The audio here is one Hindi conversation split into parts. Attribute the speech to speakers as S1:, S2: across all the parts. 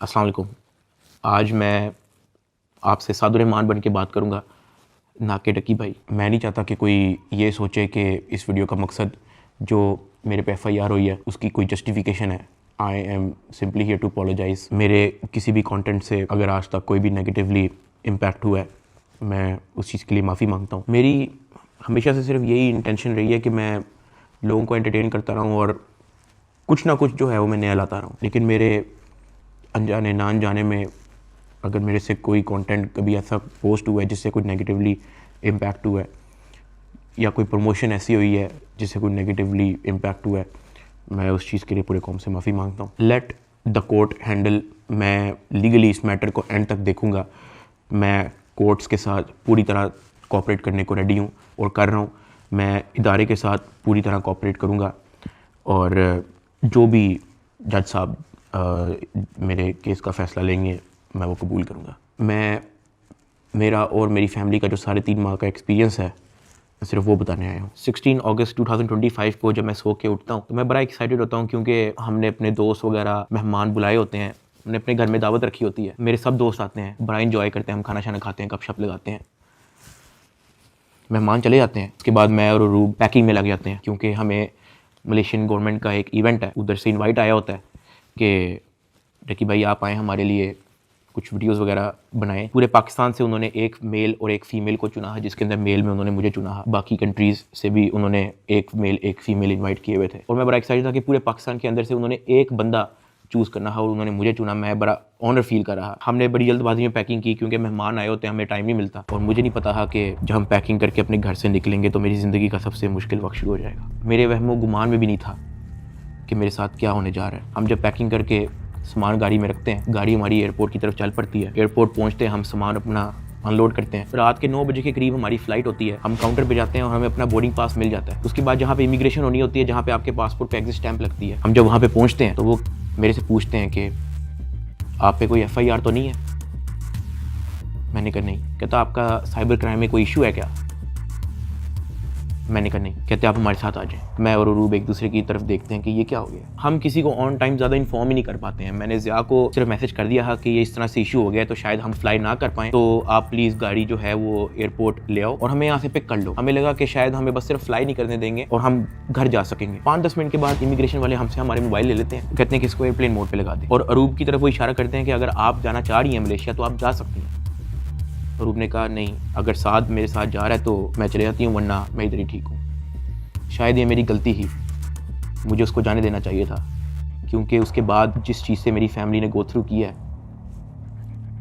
S1: अस्सलाम वालेकुम। आज मैं आपसे सादुर्रहमान बन के बात करूँगा, ना कि डकी भाई। मैं नहीं चाहता कि कोई ये सोचे कि इस वीडियो का मकसद जो मेरे पे FIR हुई है उसकी कोई जस्टिफिकेशन है। I am simply here to apologise. मेरे किसी भी कंटेंट से अगर आज तक कोई भी नेगेटिवली इम्पैक्ट हुआ है, मैं उस चीज़ के लिए माफ़ी मांगता हूँ। मेरी हमेशा से सिर्फ यही इंटेंशन रही है कि मैं लोगों को एंटरटेन करता रहूँ और कुछ ना कुछ जो है वो मैं नया लाता रहूँ। लेकिन मेरे अनजाने ना अनजाने में अगर मेरे से कोई कंटेंट कभी ऐसा पोस्ट हुआ है जिससे कोई नेगेटिवली इम्पैक्ट हुआ है, या कोई प्रमोशन ऐसी हुई है जिससे कोई नेगेटिवली इम्पैक्ट हुआ है, मैं उस चीज़ के लिए पूरे कौम से माफ़ी मांगता हूँ। Let the court handle. मैं लीगली इस मैटर को एंड तक देखूँगा। मैं कोर्ट्स के साथ पूरी तरह कोऑपरेट करने को रेडी हूँ और कर रहा हूँ। मैं इदारे के साथ पूरी तरह कोऑपरेट करूँगा और जो भी जज साहब मेरे केस का फ़ैसला लेंगे मैं वो कबूल करूँगा। मेरा और मेरी फैमिली का जो 3.5 माह का एक्सपीरियंस है, मैं सिर्फ वो बताने आया हूँ। 16 अगस्त 2025 को जब मैं सो के उठता हूँ तो मैं बड़ा एक्साइटेड होता हूँ, क्योंकि हमने अपने दोस्त वगैरह मेहमान बुलाए होते हैं, हमने अपने घर में दावत रखी होती है। मेरे सब दोस्त आते हैं, बड़ा इंजॉय करते हैं, हम खाना शाना खाते हैं, गपशप लगाते हैं, मेहमान चले जाते हैं। उसके बाद मैं और रूब पैकिंग में लग जाते हैं, क्योंकि हमें मलेशियन गवर्नमेंट का एक इवेंट है, उधर से इनवाइट आया होता है कि डकी भाई आप आएँ, हमारे लिए कुछ वीडियोस वगैरह बनाएं। पूरे पाकिस्तान से उन्होंने एक मेल और एक फ़ीमेल को चुना है, जिसके अंदर मेल में उन्होंने मुझे चुना है। बाकी कंट्रीज़ से भी उन्होंने एक मेल एक फ़ीमेल इनवाइट किए हुए थे और मैं बड़ा एक्साइटेड था कि पूरे पाकिस्तान के अंदर से उन्होंने एक बंदा चूज़ करना है और उन्होंने मुझे चुना। मैं बड़ा ऑनर फील कर रहा। हमने बड़ी जल्दबाजी में पैकिंग की, क्योंकि मेहमान आए होते हैं, हमें टाइम नहीं मिलता और मुझे नहीं पता था कि जब हम पैकिंग करके अपने घर से निकलेंगे तो मेरी ज़िंदगी का सबसे मुश्किल वक्त शुरू हो जाएगा। मेरे वहमो गुमान में भी नहीं था कि मेरे साथ क्या होने जा रहा है। हम जब पैकिंग करके सामान गाड़ी में रखते हैं, गाड़ी हमारी एयरपोर्ट की तरफ चल पड़ती है। एयरपोर्ट पहुंचते हैं, हम सामान अपना अनलोड करते हैं। रात के 9 बजे के करीब हमारी फ़्लाइट होती है। हम काउंटर पे जाते हैं और हमें अपना बोर्डिंग पास मिल जाता है। उसके बाद जहाँ पे इमिग्रेशन होनी होती है, जहाँ पे आपके पासपोर्ट पे एग्जिट स्टैंप लगती है, हम जब वहाँ पे पहुँचते हैं तो वो मेरे से पूछते हैं कि आप पे कोई FIR तो नहीं है। मैंने कहा नहीं। कहता आपका साइबर क्राइम में कोई इशू है क्या? मैंने कहा नहीं। कहते आप हमारे साथ आ जाएं। मैं और अरूब एक दूसरे की तरफ देखते हैं कि ये क्या हो गया। हम किसी को ऑन टाइम ज़्यादा इन्फॉर्म ही नहीं कर पाते हैं। मैंने ज़िया को सिर्फ मैसेज कर दिया है कि ये इस तरह से इशू हो गया है, तो शायद हम फ्लाई ना कर पाएँ, तो आप प्लीज़ गाड़ी जो है वो एयरपोर्ट ले आओ और हमें यहाँ से पिक कर लो। हमें लगा कि शायद हमें बस सिर्फ फ्लाई नहीं करने देंगे और हम घर जा सकेंगे। 5-10 मिनट के बाद इमिग्रेशन वाले हमसे हमारे मोबाइल ले लेते हैं, कहते हैं कि इसको एयरप्लेन मोड पर लगा दें और अरूब की तरफ वो इशारा करते हैं कि अगर आप जाना चाह रही हैं मलेशिया तो आप जा सकती हैं। अरूब ने कहा नहीं, अगर साथ मेरे साथ जा रहा है तो मैं चले जाती हूँ, वरना मैं इधर ही ठीक हूँ। शायद ये मेरी गलती ही, मुझे उसको जाने देना चाहिए था, क्योंकि उसके बाद जिस चीज़ से मेरी फैमिली ने गो थ्रू किया है,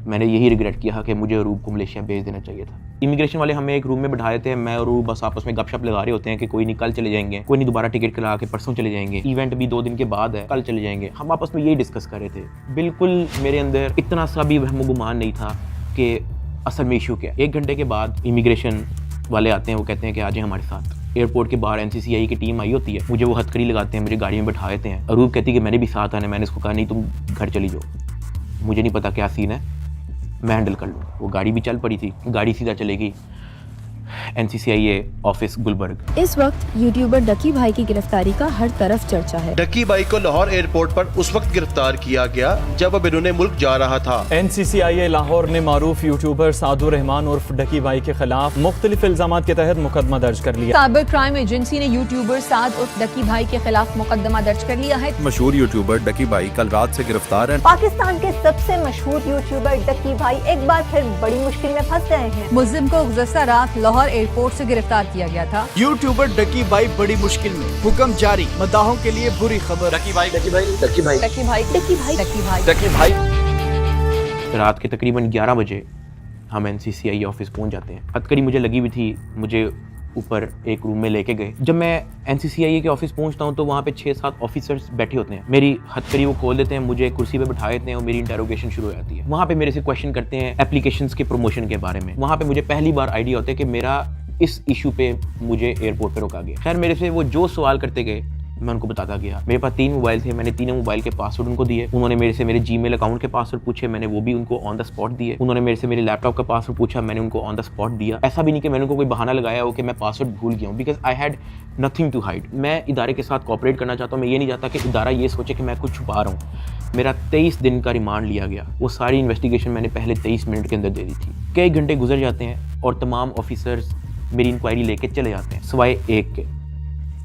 S1: मैंने यही रिग्रेट किया कि मुझे अरूब को मलेशिया भेज देना चाहिए था। इमिग्रेशन वाले हमें एक रूम में बैठा देते हैं। मैं और अरूब बस आपस में गपशप लगा रहे होते हैं कि कोई नहीं कल चले जाएंगे, कोई नहीं दोबारा टिकट करा के परसों चले जाएंगे, इवेंट भी 2 दिन के बाद है, कल चले जाएंगे। हम आपस में यही डिस्कस कर रहे थे। बिल्कुल मेरे अंदर इतना सा भी वहम गुमान नहीं था कि असल में इशू क्या। 1 घंटे के बाद इमिग्रेशन वाले आते हैं, वो कहते हैं कि आ जाए हमारे साथ। एयरपोर्ट के बाहर NCCI की टीम आई होती है, मुझे वो हथकड़ी लगाते हैं, मुझे गाड़ी में बैठा देते हैं। अरूब कहती है कि मैंने भी साथ आना है। मैंने इसको कहा नहीं, तुम घर चली जाओ, मुझे नहीं पता क्या सीन है, मैं हैंडल कर लूँ। वो गाड़ी भी चल पड़ी थी, गाड़ी सीधा चलेगी NCCI ऑफिस गुलबर्ग।
S2: इस वक्त यूट्यूबर डकी भाई की गिरफ्तारी का हर तरफ चर्चा है।
S3: डकी भाई को लाहौर एयरपोर्ट पर उस वक्त गिरफ्तार किया गया जब अब इन्होंने मुल्क जा रहा था।
S4: NCCI लाहौर ने मारूफ यूट्यूबर सादुर्रहमान उर्फ डकी भाई के खिलाफ मुख्तलिफ इल्जामात के तहत मुकदमा दर्ज कर लिया।
S5: साइबर क्राइम एजेंसी ने यूट्यूबर साद उर्फ डकी भाई के खिलाफ मुकदमा दर्ज कर लिया है।
S6: मशहूर यूट्यूबर डकी भाई कल रात से गिरफ्तार है।
S7: पाकिस्तान के सबसे मशहूर यूट्यूबर डकी भाई एक बार फिर बड़ी मुश्किल में फंस गए हैं।
S5: मुल्जिम को गुज़श्ता रात लाहौर एयरपोर्ट से गिरफ्तार किया गया था।
S8: यूट्यूबर डकी भाई बड़ी मुश्किल में, हुक्म जारी, मदाहों के लिए बुरी खबर।
S5: डकी भाई डकी भाई डकी भाई डकी भाई डकी भाई डकी भाई
S8: डकी भाई।
S1: रात के तकरीबन 11 बजे हम NCCI ऑफिस पहुंच जाते हैं। हथकड़ी मुझे लगी हुई थी, मुझे ऊपर एक रूम में लेके गए। जब मैं NCCI के ऑफिस पहुंचता हूं तो वहाँ पे 6-7 ऑफिसर्स बैठे होते हैं। मेरी हथकड़ी वो खोल देते हैं, मुझे कुर्सी पे बैठा देते हैं और मेरी इंटेरोगेशन शुरू हो जाती है। वहाँ पे मेरे से क्वेश्चन करते हैं एप्लीकेशंस के प्रमोशन के बारे में। वहाँ पे मुझे पहली बार आइडिया होता है कि मेरा इस इशू पे मुझे एयरपोर्ट पे रोका गया। खैर मेरे से वो जो सवाल करते गए मैं उनको बताता गया। मेरे पास 3 मोबाइल थे, मैंने तीनों मोबाइल के पासवर्ड उनको दिए। उन्होंने मेरे से मेरे जीमेल अकाउंट के पासवर्ड पूछे, मैंने वो भी उनको ऑन द स्पॉट दिए। उन्होंने मेरे से मेरे लैपटॉप का पासवर्ड पूछा, मैंने उनको ऑन द स्पॉट दिया। ऐसा भी नहीं कि मैंने उनको कोई बहाना लगाया हो कि मैं पासवर्ड भूल गया हूँ, because I had nothing to hide. मैं इदारे के साथ कोऑपरेट करना चाहता हूँ। मैं ये नहीं चाहता कि इदारा ये सोचे कि मैं कुछ छुपा रहा हूँ। मेरा 23 दिन का रिमांड लिया गया। वो सारी इन्वेस्टिगेशन मैंने पहले 23 मिनट के अंदर दे दी थी। कई घंटे गुजर जाते हैं और तमाम ऑफिसर्स मेरी इंक्वायरी लेके चले जाते हैं, सिवाय एक के,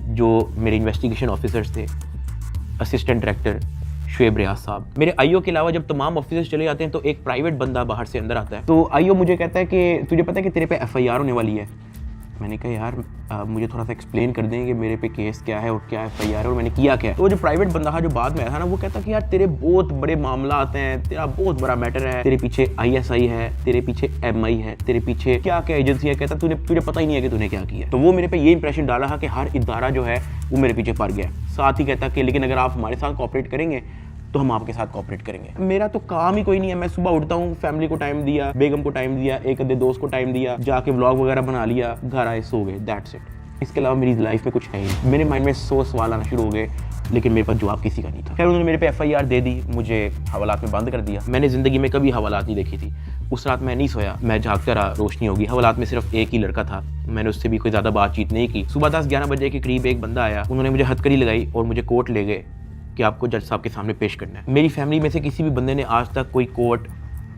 S1: जो मेरे इन्वेस्टिगेशन ऑफिसर्स थे, असिस्टेंट डायरेक्टर शुएब रियाज साहब। मेरे आईओ के अलावा जब तमाम ऑफिसर्स चले जाते हैं तो एक प्राइवेट बंदा बाहर से अंदर आता है। तो आईओ मुझे कहता है कि तुझे पता है कि तेरे पे एफआईआर होने वाली है। मैंने कहा यार मुझे थोड़ा सा एक्सप्लेन कर दें कि मेरे पे केस क्या है और क्या एफआईआर है और मैंने किया क्या है। तो जो प्राइवेट बंदा था जो बाद में आया था ना, वो कहता कि यार तेरे बहुत बड़े मामला आते हैं, तेरा बहुत बड़ा मैटर है, तेरे पीछे आईएसआई है, तेरे पीछे एमआई है, तेरे पीछे क्या क्या एजेंसी है। कहता तुझे पता ही नहीं है कि तूने क्या किया। तो वो मेरे पे ये इंप्रेशन डाला था कि हर इदारा जो है वो मेरे पीछे पड़ गया। साथ ही कहता कि लेकिन अगर आप हमारे साथ कोऑपरेट करेंगे तो हम आपके साथ कोऑपरेट करेंगे। मेरा तो काम ही कोई नहीं है। मैं सुबह उठता हूँ, फैमिली को टाइम दिया, बेगम को टाइम दिया, एक आधे दोस्त को टाइम दिया, जाके व्लॉग वगैरह बना लिया, घर आए, सो गए, दैट्स इट। इसके अलावा मेरी लाइफ में कुछ है ही। मेरे माइंड में 100 सवाल आना शुरू हो गए, लेकिन मेरे पास जवाब किसी का नहीं था। खैर उन्होंने मेरे पे एफआईआर दे दी, मुझे हवालात में बंद कर दिया। मैंने ज़िंदगी में कभी हवालात नहीं देखी थी। उस रात मैं नहीं सोया, मैं जागता रहा, रोशनी होगी। हवालात में सिर्फ एक ही लड़का था, मैंने उससे भी कोई ज़्यादा बातचीत नहीं की। सुबह 10-11 बजे के करीब एक बंदा आया, उन्होंने मुझे हथकड़ी लगाई और मुझे कोर्ट ले गए कि आपको जज साहब के सामने पेश करना है। मेरी फैमिली में से किसी भी बंदे ने आज तक कोई कोर्ट,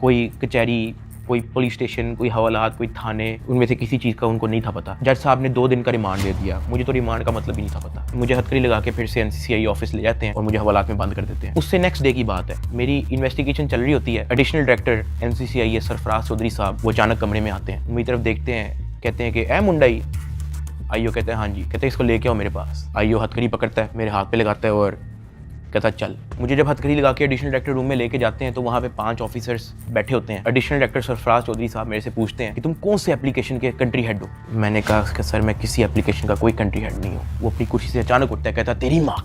S1: कोई कचहरी, कोई पुलिस स्टेशन, कोई हवालात, कोई थाने, उनमें से किसी चीज़ का उनको नहीं था पता। जज साहब ने 2 दिन का रिमांड दे दिया। मुझे तो रिमांड का मतलब ही नहीं था पता। मुझे हथकड़ी लगा के फिर से एनसीसीआई ऑफिस ले जाते हैं और मुझे हवालात में बंद कर देते हैं। उससे नेक्स्ट डे की बात है, मेरी इन्वेस्टिगेशन चल रही होती है। एडिशनल डायरेक्टर एनसीसीआई सरफराज चौधरी साहब वो अचानक कमरे में आते हैं, मेरी तरफ देखते हैं, कहते हैं कि ए मुंडाई। आईओ कहते हैं हाँ जी। कहते हैं इसको लेके आओ मेरे पास। आईओ हथकड़ी पकड़ता है, मेरे हाथ पे लगाता है और कहता चल। मुझे जब हथकड़ी लगा के एडिशनल डायरेक्टर रूम में लेके जाते हैं तो वहाँ पे 5 ऑफिसर्स बैठे होते हैं। एडिशनल डायरेक्टर सरफराज चौधरी साहब मेरे से पूछते हैं कि तुम कौन से एप्लीकेशन के कंट्री हेड हो। मैंने कहा कि सर मैं किसी एप्लीकेशन का कोई कंट्री हेड नहीं हूँ। वो अपनी कुर्सी से अचानक उठता है, कहता तेरी माँ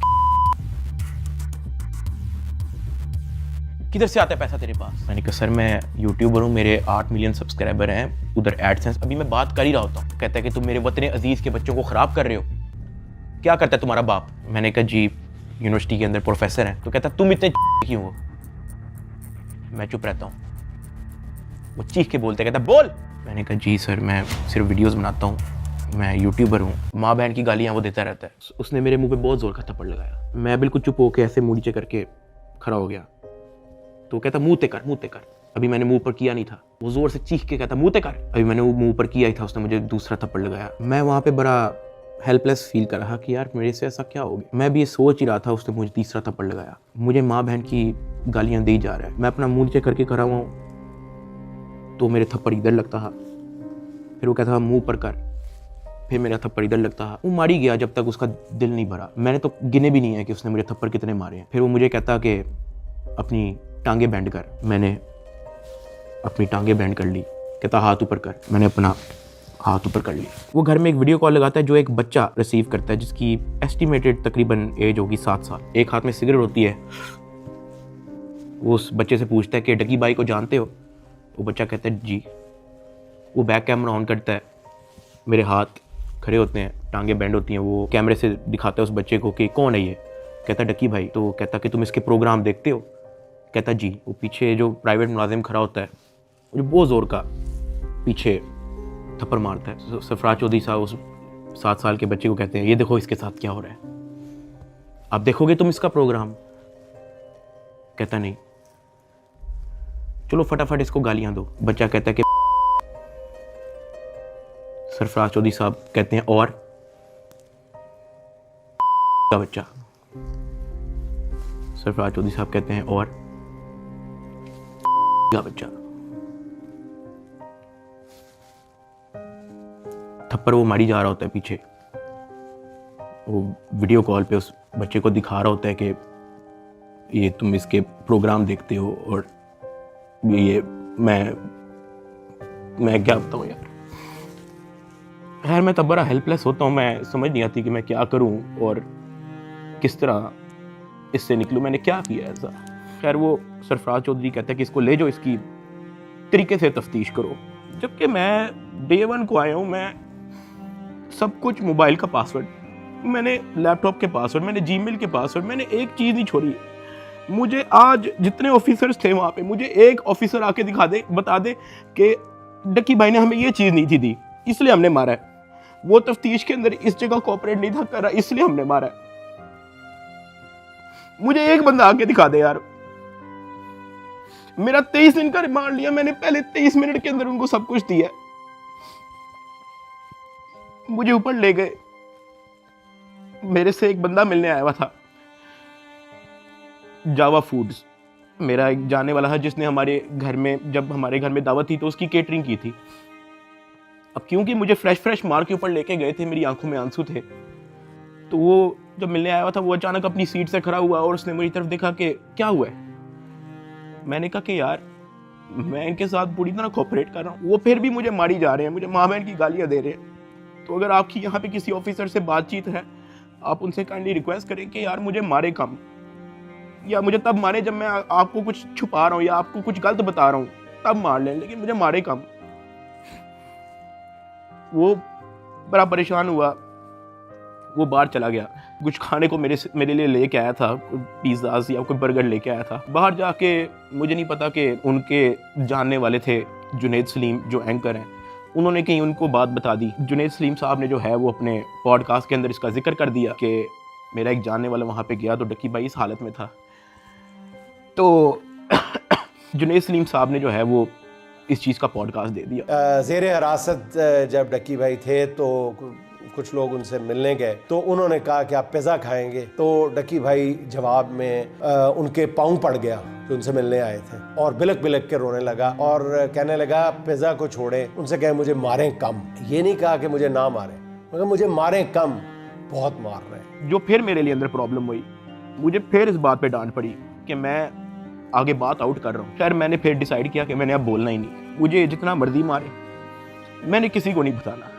S1: किधर से आता है पैसा तेरे पास। मैंने कहा सर मैं यूट्यूबर हूँ, मेरे 8 मिलियन सब्सक्राइबर हैं, उधर एडसेंस अभी मैं बात कर ही रहा होता हूँ। कहता है कि तुम मेरे वतन अजीज के बच्चों को ख़राब कर रहे हो, क्या करता है तुम्हारा बाप। मैंने कहा जी यूनिवर्सिटी के अंदर प्रोफेसर हैं। तो कहता तुम इतने क्यों हो। मैं चुप रहता हूँ। वो चीख के बोलते, कहता बोल। मैंने कहा जी सर मैं सिर्फ वीडियोस बनाता हूँ, मैं यूट्यूबर हूँ। माँ बहन की गालियाँ वो देता रहता है। उसने मेरे मुंह पे बहुत जोर का थप्पड़ लगाया। मैं बिल्कुल चुप होकर ऐसे मुँह नीचे करके खड़ा हो गया। तो कहता मुँह ते कर, मुँह ते कर। अभी मैंने मुँह पर किया नहीं था। वो जोर से चीख के कहता मुँह ते कर। अभी मैंने वो मुँह पर किया ही था, उसने मुझे दूसरा थप्पड़ लगाया। मैं वहाँ पे बड़ा हेल्पलेस फील कर रहा कि यार मेरे से ऐसा क्या हो गया। मैं भी ये सोच ही रहा था, उसने मुझे तीसरा थप्पड़ लगाया। मुझे माँ बहन की गालियाँ दी जा रहा है। मैं अपना मुँह नीचे करके खड़ा हुआ हूँ तो मेरे थप्पड़ इधर लगता है, फिर वो कहता था मुँह पर कर, फिर मेरा थप्पड़ इधर लगता है। वो मारी गया जब तक उसका दिल नहीं भरा। मैंने तो गिने भी नहीं है कि उसने मुझे थप्पड़ कितने मारे हैं। फिर वो मुझे कहता कि अपनी टांगे बैंड कर। मैंने अपनी टांगे बैंड कर ली। कहता हाथ ऊपर कर। मैंने अपना हाथ ऊपर कर ली। वो घर में एक वीडियो कॉल लगाता है जो एक बच्चा रिसीव करता है जिसकी एस्टिमेटेड तकरीबन एज होगी 7 साल। एक हाथ में सिगरेट होती है। वो उस बच्चे से पूछता है कि डकी भाई को जानते हो। वो बच्चा कहता है जी। वो बैक कैमरा ऑन करता है, मेरे हाथ खड़े होते हैं, टांगे बैंड होती हैं। वो कैमरे से दिखाता है उस बच्चे को कि कौन है ये। कहता है डकी भाई। तो कहता कि तुम इसके प्रोग्राम देखते हो। कहता जी। वो पीछे जो प्राइवेट मुलाजिम खड़ा होता है वो बहुत ज़ोर का पीछे थप्पड़ मारता है। सरफराज चौधरी साहब उस 7 साल के बच्चे को कहते हैं ये देखो इसके साथ क्या हो रहा है, आप देखोगे तुम इसका प्रोग्राम। कहता नहीं, चलो फटाफट इसको गालियां दो। बच्चा कहता है कि सरफराज चौधरी साहब कहते हैं और का बच्चा। सरफराज चौधरी साहब कहते हैं और का बच्चा। थप्पड़ वो मारी जा रहा होता है पीछे। वो वीडियो कॉल पे उस बच्चे को दिखा रहा होता है कि ये तुम इसके प्रोग्राम देखते हो और ये मैं क्या बताऊँ यार। खैर मैं तब बड़ा हेल्पलेस होता हूँ। मैं समझ नहीं आती कि मैं क्या करूँ और किस तरह इससे निकलूँ। मैंने क्या किया ऐसा। खैर वो सरफराज चौधरी कहता है कि इसको ले जाओ, इसकी तरीके से तफ्तीश करो। जबकि मैं डे 1 को आया हूँ, मैं सब कुछ मोबाइल का पासवर्ड मैंने लैपटॉप के पासवर्ड, मैंने जीमेल के पासवर्ड, मैंने एक चीज़ नहीं छोड़ी। मुझे आज जितने ऑफिसर्स थे वहाँ पे, मुझे एक ऑफिसर आके दिखा दे, बता दे कि डक्की भाई ने हमें ये चीज़ नहीं थी दी, इसलिए हमने मारा है। वो तफ्तीश के अंदर इस जगह कोऑपरेट नहीं था कर रहा, इसलिए हमने मारा है। मुझे एक बंदा आके दिखा दे यार। मेरा 23 दिन का रिमांड लिया मैंने, पहले 23 मिनट के अंदर उनको सब कुछ दिया। मुझे ऊपर ले गए। मेरे से एक बंदा मिलने आया हुआ था, जावा फूड्स, मेरा एक जाने वाला है जिसने हमारे घर में, जब हमारे घर में दावत थी तो उसकी केटरिंग की थी। अब क्योंकि मुझे फ्रेश मार के ऊपर लेके गए थे, मेरी आंखों में आंसू थे, तो वो जब मिलने आया हुआ था, वो अचानक अपनी सीट से खड़ा हुआ और उसने मेरी तरफ देखा कि क्या हुआ है। मैंने कहा कि यार मैं इनके साथ पूरी तरह कोऑपरेट कर रहा हूँ, वो फिर भी मुझे मारी जा रहे हैं, मुझे माँ बहन की गालियाँ दे रहे हैं। तो अगर आपकी यहाँ पे किसी ऑफिसर से बातचीत है, आप उनसे काइंडली रिक्वेस्ट करें कि यार मुझे मारे कम, या मुझे तब मारे जब मैं आपको कुछ छुपा रहा हूँ या आपको कुछ गलत बता रहा हूँ, तब मार लें, लेकिन मुझे मारे कम। वो बड़ा परेशान हुआ, वो बाहर चला गया, कुछ खाने को मेरे लिए लेके आया था, पिज़्ज़ाज़ या कोई बर्गर लेके आया था। बाहर जाके मुझे नहीं पता कि उनके जानने वाले थे जुनैद सलीम जो एंकर हैं, उन्होंने कहीं उनको बात बता दी। जुनैद सलीम साहब ने जो है वो अपने पॉडकास्ट के अंदर इसका जिक्र कर दिया कि मेरा एक जानने वाला वहाँ पे गया तो डक्की भाई इस हालत में था। तो जुनैद सलीम साहब ने जो है वो इस चीज़ का पॉडकास्ट दे दिया।
S9: ज़ेरे हिरासत जब डक्की भाई थे तो कुछ लोग उनसे मिलने गए, तो उन्होंने कहा कि आप पिज़्ज़ा खाएंगे, तो डक्की भाई जवाब में उनके पाँव पड़ गया जो उनसे मिलने आए थे, और बिलक बिलक के रोने लगा और कहने लगा पिज़्ज़ा को छोड़े, उनसे कहे मुझे मारें कम। ये नहीं कहा कि मुझे ना मारें, मगर मुझे मारें कम, बहुत मार रहे हैं।
S1: जो फिर मेरे लिए अंदर प्रॉब्लम हुई, मुझे फिर इस बात पे डांट पड़ी कि मैं आगे बात आउट कर रहा हूँ। खैर मैंने फिर डिसाइड किया कि मैंने अब बोलना ही नहीं, मुझे जितना मर्जी मारे, मैंने किसी को नहीं बताना।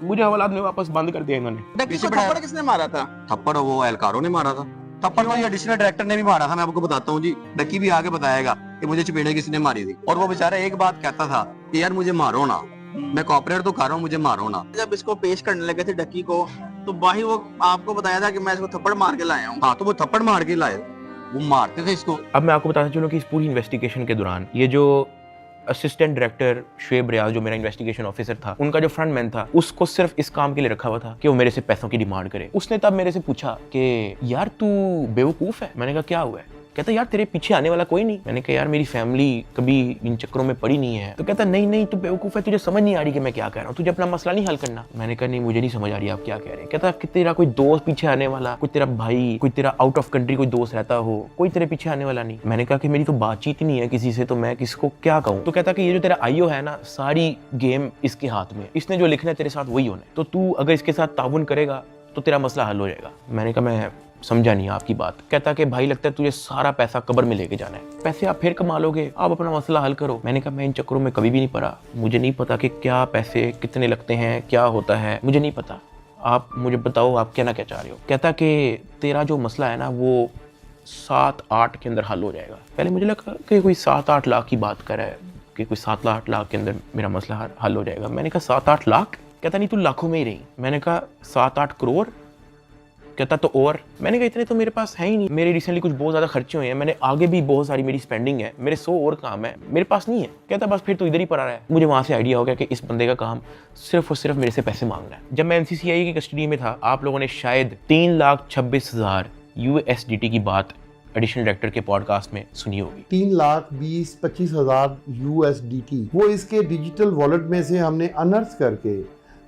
S1: मुझे हवालात में वापस बंद कर दिया इन्होंने।
S10: थप्पड़ किसने मारा था? थप्पड़ वो एहलकारों ने मारा था। थप्पड़ तो एडिशनल डायरेक्टर ने भी मारा था, मैं आपको बताता हूँ जी। डक्की भी आगे बताएगा कि मुझे चपेड़े किसी ने मारी थी, और वो बेचारा एक बात कहता था कि यार मुझे मारो ना, मैं कॉपरेट तो कर रहा हूँ, मुझे मारो ना।
S11: जब इसको पेश करने लगे थे डक्की को, तो भाई वो आपको बताया था कि मैं इसको थप्पड़ मार के लाया हूँ।
S10: हाँ, तो वो थप्पड़ मार के लाए, वो मारते थे इसको।
S1: अब मैं आपको बताता चलूँ कि इस पूरी इन्वेस्टिगेशन के दौरान ये जो असिस्टेंट डायरेक्टर शुएब रियाज, जो मेरा इन्वेस्टिगेशन ऑफिसर था, उनका जो फ्रंट मैन था, उसको सिर्फ इस काम के लिए रखा हुआ था कि वो मेरे से पैसों की डिमांड करे। उसने तब मेरे से पूछा कि यार तू बेवकूफ़ है। मैंने कहा क्या हुआ है? कहता यार तेरे पीछे आने वाला कोई नहीं। मैंने कहा यार मेरी फैमिली कभी इन चक्करों में पड़ी नहीं है। तो कहता नहीं तू बेवकूफ़ है, तुझे समझ नहीं आ रही कि मैं क्या कह रहा हूँ, तुझे अपना मसला नहीं हल करना। मैंने कहा नहीं, मुझे नहीं समझ आ रही आप क्या कह रहे हैं। कहता कि तेरा कोई दोस्त पीछे आने वाला, कोई तेरा भाई, कोई तेरा आउट ऑफ कंट्री कोई दोस्त रहता हो, कोई तेरे पीछे आने वाला नहीं। मैंने कहा कि मेरी तो बातचीत ही नहीं है किसी से, तो मैं किसको क्या कहूँ। तो कहता कि ये जो तेरा आईओ है ना, सारी गेम इसके हाथ में, इसने जो लिखना है तेरे साथ वही होना है, तो तू अगर इसके साथ ताउन करेगा तो तेरा मसला हल हो जाएगा। मैंने कहा मैं समझा नहीं आपकी बात। कहता कि भाई लगता है तुझे सारा पैसा कब्र में लेके जाना है, पैसे आप फिर कमा लोगे, आप अपना मसला हल करो। मैंने कहा मैं इन चक्करों में कभी भी नहीं पड़ा, मुझे नहीं पता कि क्या पैसे कितने लगते हैं, क्या होता है, मुझे नहीं पता, आप मुझे बताओ आप कहना क्या चाह रहे हो। कहता कि तेरा जो मसला है ना वो 7-8 के अंदर हल हो जाएगा। पहले मुझे लगा कि कोई 7-8 लाख की बात कर रहा है, कि कोई 7-8 लाख के अंदर मेरा मसला हल हो जाएगा। मैंने कहा 7-8 लाख? कहता नहीं तू लाखों में ही रही। मैंने कहा 7-8 करोड़? कहता तो और। मैंने कहा इतने तो मेरे पास है ही नहीं, मेरे रिसेंटली कुछ बहुत ज़्यादा खर्चे हुए हैं, मैंने आगे भी बहुत सारी मेरी स्पेंडिंग है, मेरे 100 और काम है, मेरे पास नहीं है। कहता बस फिर तो इधर ही पड़ा रहा है। मुझे वहाँ से आइडिया हो गया कि इस बंदे का काम सिर्फ और सिर्फ मेरे से पैसे मांगना है। जब मैं NCCI की कस्टडी में था, आप लोगों ने शायद 3,26,000 USDT की बात एडिशनल डायरेक्टर के पॉडकास्ट में सुनी होगी।
S12: 3,20,25,000 USDT वो इसके डिजिटल वॉलेट में से हमने अनर्थ करके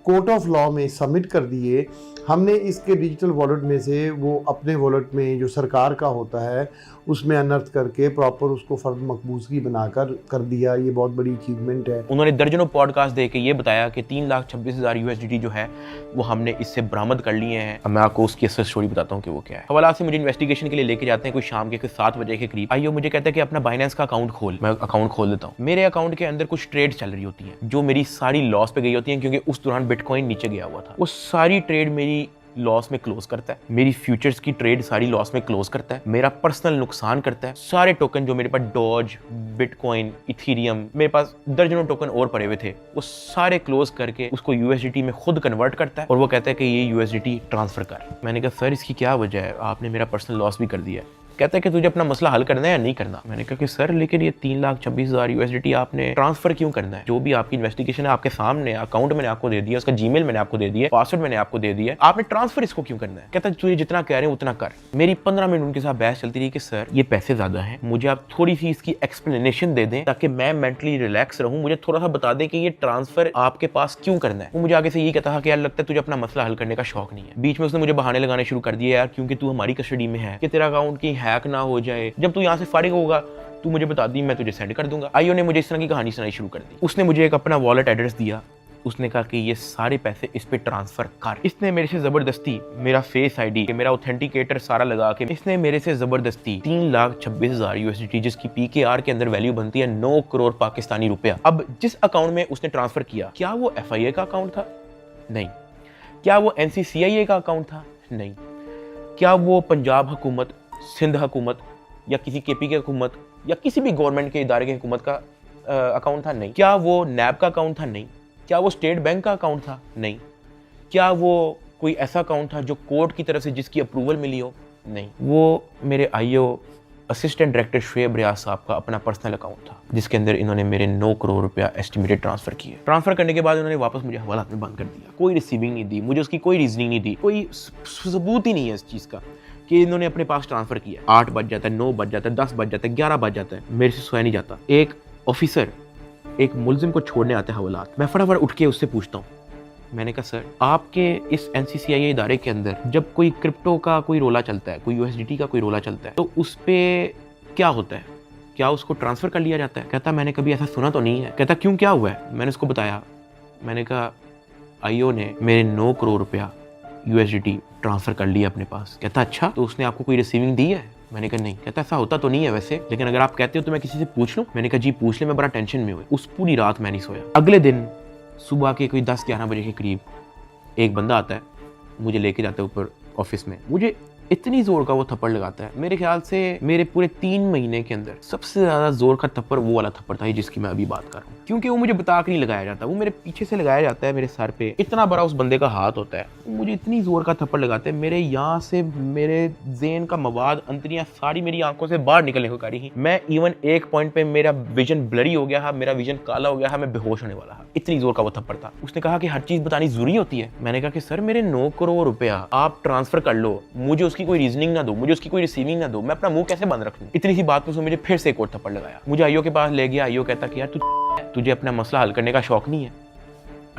S12: कोर्ट ऑफ लॉ में सबमिट कर दिए। हमने इसके डिजिटल वॉलेट में से वो अपने वॉलेट में जो सरकार का होता है उसमें अनर्थ करके प्रॉपर उसको फर्द मकबूजगी बनाकर कर दिया। ये बहुत बड़ी अचीवमेंट है।
S1: उन्होंने दर्जनों पॉडकास्ट दे के ये बताया कि 3,26,000 USDT जो है वो हमने इससे बरामद कर लिए हैं। अब मैं आपको उसकी असल स्टोरी बताता हूँ कि वो क्या है। हवाला से मुझे इन्वेस्टिगेशन के लिए लेके जाते हैं, कोई शाम के 7 बजे के करीब। आइयो मुझे कहता है कि अपना बाइनेंस का अकाउंट खोल। मैं अकाउंट खोल देता हूँ। मेरे अकाउंट के अंदर कुछ ट्रेड चल रही होती हैं जो मेरी सारी लॉस पे गई होती हैं, क्योंकि उस दौरान बिटकॉइन नीचे गया हुआ था। वो सारी ट्रेड मेरी लॉस में क्लोज करता है, मेरी फ्यूचर्स की ट्रेड सारी लॉस में क्लोज करता है, मेरा पर्सनल नुकसान करता है। सारे टोकन जो मेरे पास डॉज, बिटकॉइन, इथीरियम, मेरे पास दर्जनों टोकन और पड़े हुए थे, वो सारे क्लोज करके उसको यूएसडीटी में खुद कन्वर्ट करता है और वो कहता है कि ये यूएसडीटी ट्रांसफर कर। मैंने कहा सर इसकी क्या वजह है, आपने मेरा पर्सनल लॉस भी कर दिया है। कहता है कि तुझे अपना मसला हल करना है या नहीं करना। मैंने कहा कि सर लेकिन ये 3,26,000 यूएसडीटी आपने ट्रांसफर क्यों करना है? जो भी आपकी इन्वेस्टिगेशन है आपके सामने, अकाउंट मैंने आपको दे दिया, उसका जीमेल मैंने आपको दे दिया, पासवर्ड मैंने आपको दे दिया, आपने ट्रांसफर इसको क्यों करना है? कहता है तुझे जितना कह रहे हैं उतना कर। मेरी 15 मिनट उनके साथ बहस चलती रही कि सर ये पैसे ज्यादा हैं, मुझे आप थोड़ी सी इसकी एक्सप्लेनेशन दे दें ताकि मैं मेंटली रिलैक्स रहूं, मुझे थोड़ा सा बता दें कि ये ट्रांसफर आपके पास क्यों करना है। वो मुझे आगे से ये कहता था कि यार लगता है तुझे अपना मसला हल करने का शौक नहीं है। बीच में उसने मुझे बहाने लगाने शुरू कर दिए, यार क्योंकि तू हमारी कस्टडी में है कि तेरा अकाउंट कहीं हैक ना हो जाए, जब तू यहाँ से फारिग होगा तू मुझे बता दी, मैं तुझे सेंड कर दूंगा। आईओ ने मुझे इस तरह की कहानी सुनाई शुरू कर दी। उसने मुझे एक अपना वॉलेट एड्रेस दिया, उसने कहा कि ये सारे पैसे इस पे ट्रांसफर कर। इसने मेरे से जबरदस्ती मेरा फेस आईडी, मेरा ऑथेंटिकेटर सारा लगा के इसने मेरे से जबरदस्ती 3,26,000 यूएसडीटी, जिसकी पीकेआर के अंदर वैल्यू बनती है 9 करोड़ पाकिस्तानी रुपया। अब जिस अकाउंट में उसने ट्रांसफर किया, क्या वो एफआईए का अकाउंट था? नहीं। क्या वो एनसीसीआईए का अकाउंट था? नहीं। क्या वो पंजाब हुकूमत, सिंध हुकूमत या किसी केपी की हुकूमत या किसी भी गवर्नमेंट के इदारे की हुकूमत का अकाउंट था? नहीं। क्या वो नैब का अकाउंट था? नहीं। क्या वो स्टेट बैंक का अकाउंट था? नहीं। क्या वो कोई ऐसा अकाउंट था जो कोर्ट की तरफ से जिसकी अप्रूवल मिली हो? नहीं। वो मेरे आईओ असिस्टेंट डायरेक्टर शुएब रियाज साहब का अपना पर्सनल अकाउंट था, जिसके अंदर इन्होंने मेरे 9 करोड़ रुपया एस्टिमेटेड ट्रांसफर किए। ट्रांसफर करने के बाद उन्होंने वापस मुझे हवालात में बंद कर दिया। कोई रिसीविंग नहीं दी, मुझे उसकी कोई रीजनिंग नहीं दी, कोई सबूत ही नहीं है इस चीज़ का कि इन्होंने अपने पास ट्रांसफर किया। 8 बज जाता है, 9 बज जाता है, 10 बज जाता है, 11 बज जाता है, मेरे से सोया नहीं जाता। एक ऑफिसर एक मुलजिम को छोड़ने आते हैं हवालात, मैं फटाफट उठ के उससे पूछता हूँ, मैंने कहा सर आपके इस एनसीसीआईए इदारे के अंदर जब कोई क्रिप्टो का कोई रोला चलता है, कोई यूएसडीटी का कोई रोला चलता है, तो उस पर क्या होता है? क्या उसको ट्रांसफ़र कर लिया जाता है? कहता मैंने कभी ऐसा सुना तो नहीं है। कहता क्यों, क्या हुआ है? मैंने उसको बताया। मैंने कहा आईओ ने मेरे 9 करोड़ रुपया यूएसडीटी ट्रांसफ़र कर लिया अपने पास। कहता अच्छा, तो उसने आपको कोई रिसीविंग दी है? मैंने कहा नहीं। कहता ऐसा होता तो नहीं है वैसे, लेकिन अगर आप कहते हो तो मैं किसी से पूछ लूँ? मैंने कहा जी पूछ ले, मैं बड़ा टेंशन में हुआ। उस पूरी रात मैं नहीं सोया। अगले दिन सुबह के कोई 10-11 बजे के करीब एक बंदा आता है, मुझे लेके जाता है ऊपर ऑफिस में, मुझे इतनी जोर का वो थप्पड़ लगाता है, मेरे ख्याल से मेरे पूरे 3 महीने के अंदर सबसे ज़्यादा जोर का थप्पड़ वो वाला थप्पड़ था जिसकी मैं अभी बात कर रहा हूँ। क्योंकि वो मुझे बता के नहीं लगाया जाता, वो मेरे पीछे से लगाया जाता है, मेरे सर पे इतना बड़ा उस बंदे का हाथ होता है, मुझे इतनी जोर का थप्पड़ लगाते हैं, मेरे यहाँ से मेरे ज़हन का मवाद, अंतरियाँ सारी मेरी आंखों से बाहर निकलने को करी ही। मैं इवन एक पॉइंट पे मेरा विजन ब्लरी हो गया है, मेरा विजन काला हो गया है, मैं बेहोश होने वाला है, इतनी जोर का वो थप्पड़ था। उसने कहा कि हर चीज़ बतानी जरूरी होती है। मैंने कहा कि सर मेरे 9 करोड़ रुपया आप ट्रांसफर कर लो, मुझे उसकी कोई रीजनिंग ना दो, मुझे उसकी कोई रिसीविंग ना दो, मैं अपना मुंह कैसे बंद रख लूं? इतनी सी बात पे उसने मुझे फिर से एक और थप्पड़ लगाया। मुझे आईओ के पास ले गया। आईओ कहता कि यार तुझे अपना मसला हल करने का शौक नहीं है?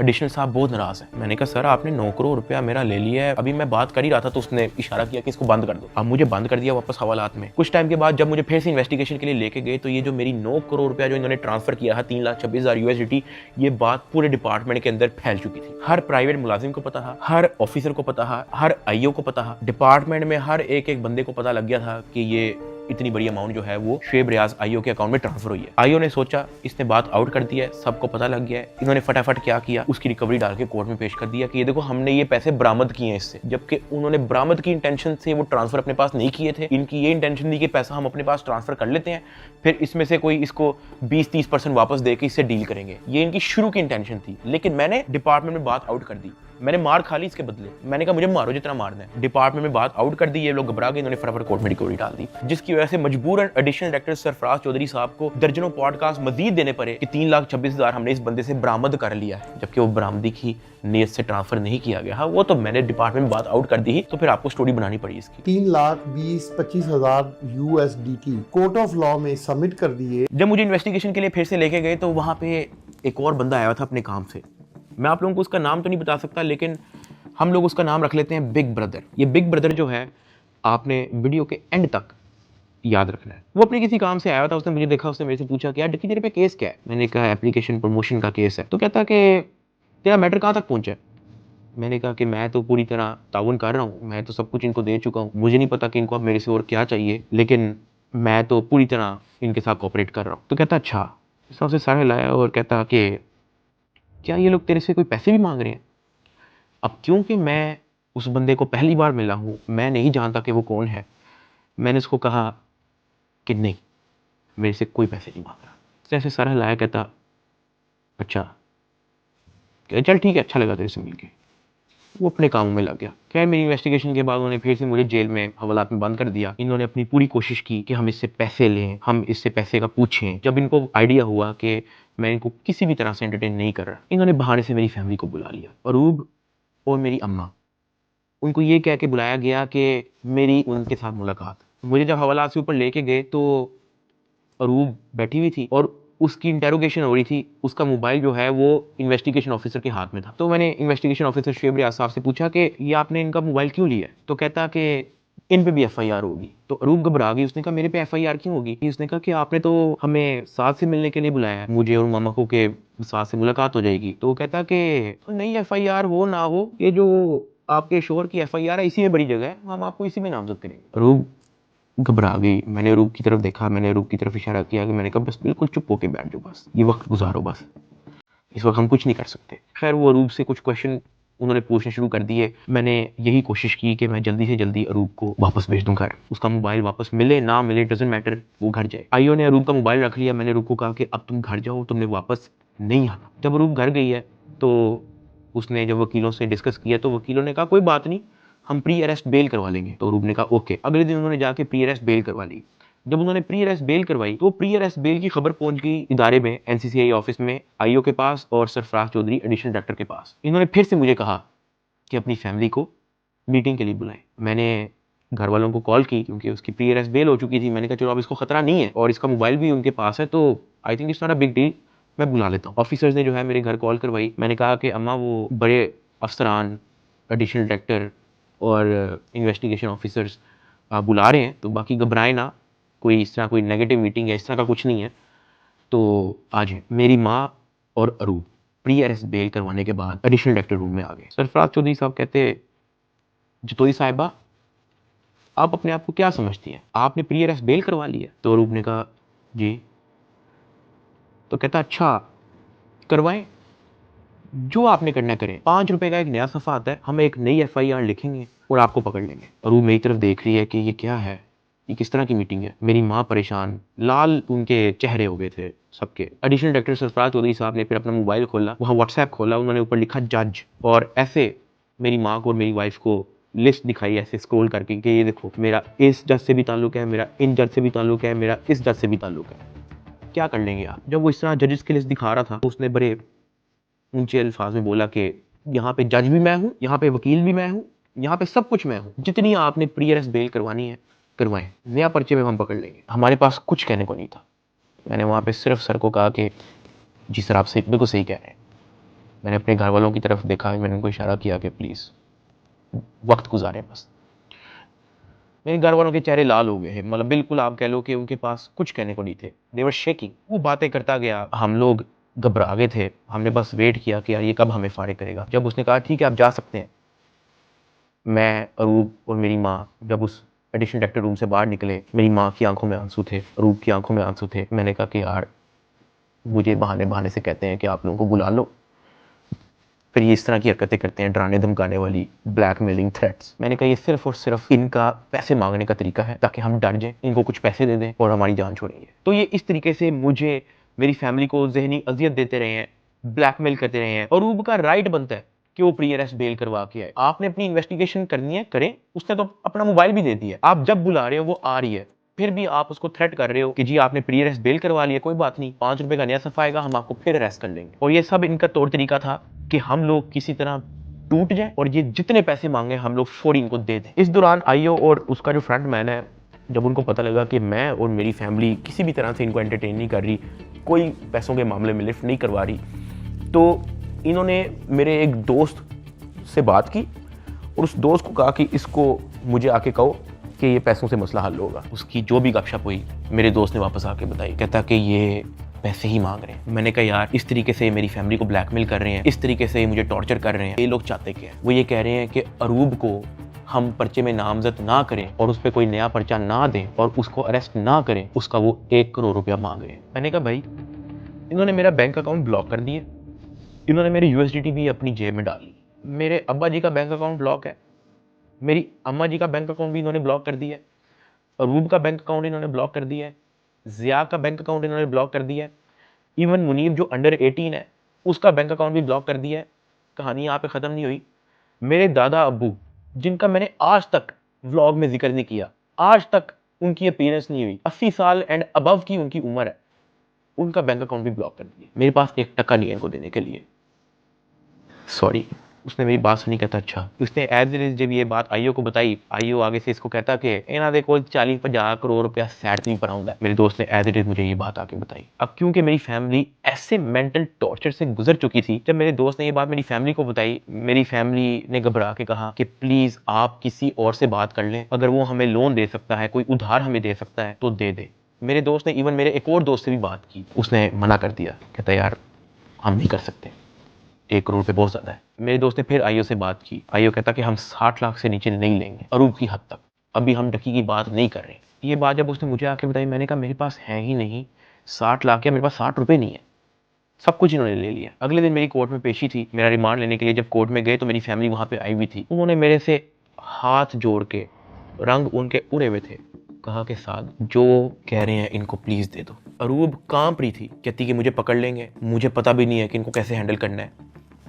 S1: एडिशनल साहब बहुत नाराज है। मैंने कहा सर आपने 9 करोड़ रुपया मेरा ले लिया है, अभी मैं बात कर ही रहा था तो उसने इशारा किया कि इसको बंद कर दो। अब मुझे बंद कर दिया वापस हवालात में। कुछ टाइम के बाद जब मुझे फिर से इन्वेस्टिगेशन के लिए लेके गए तो ये जो मेरी 9 करोड़ रुपया जो इन्होंने ट्रांसफर किया है 3,26,000 यूएसडीटी, ये बात पूरे डिपार्टमेंट के अंदर फैल चुकी थी। हर प्राइवेट मुलाजिम को पता था, हर ऑफिसर को पता था, हर आईओ को पता था, डिपार्टमेंट में हर एक बंदे को पता लग गया था कि ये इतनी बड़ी अमाउंट जो है वो शुएब रियाज आईओ के अकाउंट में ट्रांसफर हुई है। आईओ ने सोचा इसने बात आउट कर दिया है, सबको पता लग गया है। इन्होंने फटाफट क्या किया, उसकी रिकवरी डाल के कोर्ट में पेश कर दिया कि ये देखो हमने ये पैसे बरामद किए हैं इससे, जबकि उन्होंने बरामद की इंटेंशन से वो ट्रांसफर अपने पास नहीं किए थे। इनकी ये इंटेंशन थी कि पैसा हम अपने पास ट्रांसफर कर लेते हैं, फिर इसमें से कोई इसको 20-30% वापस दे के इससे डील करेंगे, ये इनकी शुरू की इंटेंशन थी। लेकिन मैंने डिपार्टमेंट में बात आउट कर दी, मैंने मार खा ली इसके बदले। मैंने कहा मुझे मारो जितना मारना है। डिपार्टमेंट में बात आउट कर दी, ये लोग घबरा गए, इन्होंने फटाफट कोर्ट में रिकवरी डाल दी, जिसकी वजह से मजबूरन एडिशनल डायरेक्टर सरफराज चौधरी साहब को दर्जनों पॉडकास्ट मजीद देने पड़े कि 3,26,000 हमने इस बंदे से बरामद कर लिया है, जबकि वो बरामदी की नीयत से ट्रांसफर नहीं किया गया। हाँ वो तो मैंने डिपार्टमेंट में बात आउट कर दी, तो फिर आपको स्टोरी बनानी पड़ी इसकी।
S12: 3,20,25,000 यूएसडीटी कोर्ट ऑफ लॉ में सबमिट कर दिए।
S1: जब मुझे इन्वेस्टिगेशन के लिए फिर से लेके गए तो वहाँ पे एक और बंदा आया था अपने काम से, मैं आप लोगों को उसका नाम तो नहीं बता सकता, लेकिन हम लोग उसका नाम रख लेते हैं बिग ब्रदर। ये बिग ब्रदर जो है आपने वीडियो के एंड तक याद रखना है। वो अपने किसी काम से आया था, उसने मुझे देखा, उसने मेरे से पूछा कि यार डक्की तेरे पे केस क्या है? मैंने कहा एप्लीकेशन प्रमोशन का केस है। तो कहता कि तेरा मैटर कहाँ तक पहुँचा है? मैंने कहा कि मैं तो पूरी तरह ताउन कर रहा हूँ, मैं तो सब कुछ इनको दे चुका हूँ, मुझे नहीं पता कि इनको अब मेरे से और क्या चाहिए, लेकिन मैं तो पूरी तरह इनके साथ कोऑपरेट कर रहा हूँ। तो कहता अच्छा। इसने उसे सारे लाया और कहता कि क्या ये लोग तेरे से कोई पैसे भी मांग रहे हैं? अब क्योंकि मैं उस बंदे को पहली बार मिला हूँ, मैं नहीं जानता कि वो कौन है। मैंने उसको कहा कि नहीं, मेरे से कोई पैसे नहीं मांग रहा। जैसे सर हिलाया, कहता अच्छा, चल ठीक है, अच्छा लगा तेरे से मिलके। वो अपने कामों में लग गया। खैर मेरी इन्वेस्टिगेशन के बाद उन्होंने फिर से मुझे जेल में हवालात में बंद कर दिया। इन्होंने अपनी पूरी कोशिश की कि हम इससे पैसे लें, हम इससे पैसे का पूछें। जब इनको आइडिया हुआ कि मैं इनको किसी भी तरह से एंटरटेन नहीं कर रहा, इन्होंने बहाने से मेरी फैमिली को बुला लिया, अरूब और मेरी अम्मा। उनको ये कह के बुलाया गया कि मेरी उनके साथ मुलाकात। मुझे जब हवालात से ऊपर लेके गए तो अरूब बैठी हुई थी और उसकी इंटेरोगेशन हो रही थी। उसका मोबाइल जो है वो इन्वेस्टिगेशन ऑफिसर के हाथ में था। तो मैंने इन्वेस्टिगेशन ऑफिसर शुएब रियाज साहब से पूछा कि ये आपने इनका मोबाइल क्यों लिया है? तो कहता कि इन पे भी FIR होगी। तो अरूब घबरा गई। उसने कहा मेरे पे FIR क्यों होगी? उसने कहा कि आपने तो हमें साथ से मिलने के लिए बुलाया है, मुझे और मामा को, के साथ से मुलाकात हो जाएगी। तो कहता कि नहीं, FIR हो ना हो, ये जो आपके शोहर की FIR है इसी में बड़ी जगह है, हम आपको इसी में नामजद करेंगे। अरूब घबरा गई। मैंने अरूब की तरफ देखा, मैंने अरूब की तरफ इशारा किया कि मैंने कहा बस बिल्कुल चुप होके बैठ जाओ, बस ये वक्त गुजारो, बस इस वक्त हम कुछ नहीं कर सकते। खैर वो अरूब से कुछ क्वेश्चन उन्होंने पूछने शुरू कर दिए। मैंने यही कोशिश की कि मैं जल्दी से जल्दी अरूब को वापस भेज दूं घर। उसका मोबाइल वापस मिले ना मिले डजंट मैटर, वो घर जाए। आईओ ने अरूब का मोबाइल रख लिया। मैंने अरूब को कहा कि अब तुम घर जाओ, तुमने वापस नहीं आना। जब अरूब घर गई है तो उसने जब वकीलों से डिस्कस किया तो वकीलों ने कहा कोई बात नहीं, हम प्री अरेस्ट बेल करवा लेंगे। तो अरूब ने कहा ओके। अगले दिन उन्होंने जाके प्री अरेस्ट बेल करवा ली। जब उन्होंने प्री अरेस्ट बेल करवाई तो प्री अरेस्ट बेल की खबर पहुंच गई इदारे में, NCCI ऑफिस में, आईओ के पास और सरफराज चौधरी एडिशनल डायरेक्टर के पास। इन्होंने फिर से मुझे कहा कि अपनी फैमिली को मीटिंग के लिए बुलाएं। मैंने घर वालों को कॉल की क्योंकि उसकी प्री अरेस्ट बेल हो चुकी थी। मैंने कहा चलो अब इसको खतरा नहीं है और इसका मोबाइल भी उनके पास है, तो I think it's not a big deal, मैं बुला लेता हूँ। ऑफिसर्स ने जो है मेरे घर कॉल करवाई। मैंने कहा कि अम्मा वो बड़े अफसरान, एडिशनल डायरेक्टर और इन्वेस्टिगेशन ऑफिसर्स बुला रहे हैं, तो बाकी घबराएं ना, कोई इस तरह कोई नेगेटिव मीटिंग है, इस तरह का कुछ नहीं है, तो आज मेरी माँ और अरूब प्री अरेस्ट बेल करवाने के बाद एडिशनल डायरेक्टर रूम में आ गए। सरफराज चौधरी साहब कहते जतोई साहिबा आप अपने आप को क्या समझती हैं, आपने प्री अरेस्ट बेल करवा लिया? तो अरूब ने कहा जी। तो कहता अच्छा करवाएं, जो आपने करना करें, 5 रुपए का एक नया सफ़ा आता है, हम एक नई FIR लिखेंगे और आपको पकड़ लेंगे। अरूब मेरी तरफ देख रही है कि ये क्या है, ये किस तरह की मीटिंग है। मेरी माँ परेशान, लाल उनके चेहरे हो गए थे सबके। एडिशनल डायरेक्टर सरफराज चौधरी साहब ने फिर अपना मोबाइल खोला, वहाँ WhatsApp खोला, उन्होंने ऊपर लिखा जज, और ऐसे मेरी माँ को और मेरी वाइफ को लिस्ट दिखाई ऐसे स्क्रॉल करके कि ये देखो मेरा इस जज से भी ताल्लुक है, मेरा इन जज से भी ताल्लुक है, मेरा इस जज से भी ताल्लुक है, क्या कर लेंगे आप? जब वो इस तरह जजेस की लिस्ट दिखा रहा था तो उसने बड़े ऊंचे अल्फाज में बोला कि यहाँ पे जज भी मैं हूँ, यहाँ पे वकील भी मैं हूँ, यहाँ पे सब कुछ मैं हूँ, जितनी आपने प्री अरेस्ट बेल करवानी है करवाएं, नया पर्चे में हम पकड़ लेंगे। हमारे पास कुछ कहने को नहीं था। मैंने वहाँ पे सिर्फ सर को कहा कि जी सर आप सही, बिल्कुल सही कह रहे हैं। मैंने अपने घर वालों की तरफ देखा, मैंने उनको इशारा किया कि प्लीज़ वक्त गुजारें बस। मेरे घर वालों के चेहरे लाल हो गए हैं, मतलब बिल्कुल आप कह लो कि उनके पास कुछ कहने को नहीं थे, दे वर शेकिंग। वो बातें करता गया, हम लोग घबरा गए थे, हमने बस वेट किया कि यार ये कब हमें फारिग करेगा। जब उसने कहा ठीक है आप जा सकते हैं, मैं, अरूब और मेरी माँ जब उस एडिशनल डायरेक्टर रूम से बाहर निकले, मेरी माँ की आंखों में आंसू थे, अरूब की आंखों में आंसू थे। मैंने कहा कि यार मुझे बहाने बहाने से कहते हैं कि आप लोगों को बुला लो, फिर ये इस तरह की हरकतें करते हैं, डराने धमकाने वाली, ब्लैकमेलिंग, थ्रेट्स। मैंने कहा ये सिर्फ और सिर्फ इनका पैसे मांगने का तरीका है ताकि हम डर जाएं, इनको कुछ पैसे दे दें और हमारी जान छोड़ेंगे। तो ये इस तरीके से मुझे, मेरी फैमिली को ज़हनी अजियत देते रहे हैं, ब्लैकमेल करते रहे हैं। और अरूब का राइट बनता है कि वो प्री अरेस्ट बेल करवा के आए। आपने अपनी इन्वेस्टिगेशन करनी है, करें, उसने तो अपना मोबाइल भी दे दिया, आप जब बुला रहे हो वो आ रही है, फिर भी आप उसको थ्रेट कर रहे हो कि जी आपने प्री अरेस्ट बेल करवा लिया, कोई बात नहीं, 5 रुपए का नया सफ़ा आएगा, हम आपको फिर अरेस्ट कर लेंगे। और ये सब इनका तौर तरीका था कि हम लोग किसी तरह टूट जाए और ये जितने पैसे मांगे हम लोग फौरी इनको दे दें। इस दौरान आईओ और उसका जो फ्रंट मैन है, जब उनको पता लगा कि मैं और मेरी फैमिली किसी भी तरह से इनको एंटरटेन नहीं कर रही, कोई पैसों के मामले में लिफ्ट नहीं करवा रही, तो इन्होंने मेरे एक दोस्त से बात की और उस दोस्त को कहा कि इसको मुझे आके कहो कि ये पैसों से मसला हल होगा। उसकी जो भी गपशप हुई मेरे दोस्त ने वापस आके बताई, कहता कि ये पैसे ही मांग रहे हैं। मैंने कहा यार इस तरीके से मेरी फैमिली को ब्लैकमेल कर रहे हैं, इस तरीके से मुझे टॉर्चर कर रहे हैं, ये लोग चाहते क्या है? वो ये कह रहे हैं कि अरूब को हम पर्चे में नामजद ना करें और उस पर कोई नया पर्चा ना दें और उसको अरेस्ट ना करें, उसका वो 1 करोड़ रुपया मांग रहे हैं। मैंने कहा भाई इन्होंने मेरा बैंक अकाउंट ब्लॉक कर दिया, इन्होंने मेरी USDT भी अपनी जेब में डाल ली, मेरे अब्बा जी का बैंक अकाउंट ब्लॉक है, मेरी अम्मा जी का बैंक अकाउंट भी इन्होंने ब्लॉक कर दिया है, अरूब का बैंक अकाउंट इन्होंने ब्लॉक कर दिया है, ज़िया का बैंक अकाउंट इन्होंने ब्लॉक कर दिया है, इवन मुनीब जो अंडर 18 है उसका बैंक अकाउंट भी ब्लॉक कर दिया है। कहानी यहाँ पे ख़त्म नहीं हुई। मेरे दादा अब्बू जिनका मैंने आज तक व्लॉग में जिक्र नहीं किया, आज तक उनकी अपीयरेंस नहीं हुई, 80 साल एंड अबव की उनकी उम्र है, उनका बैंक अकाउंट भी ब्लॉक कर दिया। मेरे पास 1 टका नहीं है इनको देने के लिए। सॉरी। उसने मेरी बात सुनी, कहता अच्छा। उसने एज इट इज जब ये बात आईओ को बताई, आईओ आगे से इसको कहता कि इन्हों दे कोल 40-50 करोड़ रुपया सैट नहीं पड़ा होंगे। मेरे दोस्त ने एज इट इज मुझे ये बात आके बताई। अब क्योंकि मेरी फैमिली ऐसे मेंटल टॉर्चर से गुजर चुकी थी, जब मेरे दोस्त ने ये बात मेरी फैमिली को बताई, मेरी फैमिली ने घबरा के कहा कि प्लीज आप किसी और से बात कर लें, अगर वो हमें लोन दे सकता है, कोई उधार हमें दे सकता है तो दे दे। मेरे दोस्त ने इवन मेरे एक और दोस्त से भी बात की, उसने मना कर दिया, कहता यार हम नहीं कर सकते, 1 करोड़ पे बहुत ज़्यादा है। मेरे दोस्त ने फिर आईओ से बात की, आईओ कहता कि हम 60 लाख से नीचे नहीं लेंगे, अरूब की हद तक, अभी हम डकी की बात नहीं कर रहे। ये बात जब उसने मुझे आके बताई, मैंने कहा मेरे पास है ही नहीं 60 लाख, या मेरे पास 60 रुपये नहीं है, सब कुछ इन्होंने ले लिया। अगले दिन मेरी कोर्ट में पेशी थी, मेरा रिमांड लेने के लिए जब कोर्ट में गए तो मेरी फैमिली वहाँ पे आई हुई थी। उन्होंने मेरे से हाथ जोड़ के, रंग उनके उड़े हुए थे, कहा कि साद जो कह रहे हैं इनको प्लीज़ दे दो। अरूब कांप रही थी, कहती कि मुझे पकड़ लेंगे, मुझे पता भी नहीं है कि इनको कैसे हैंडल करना है,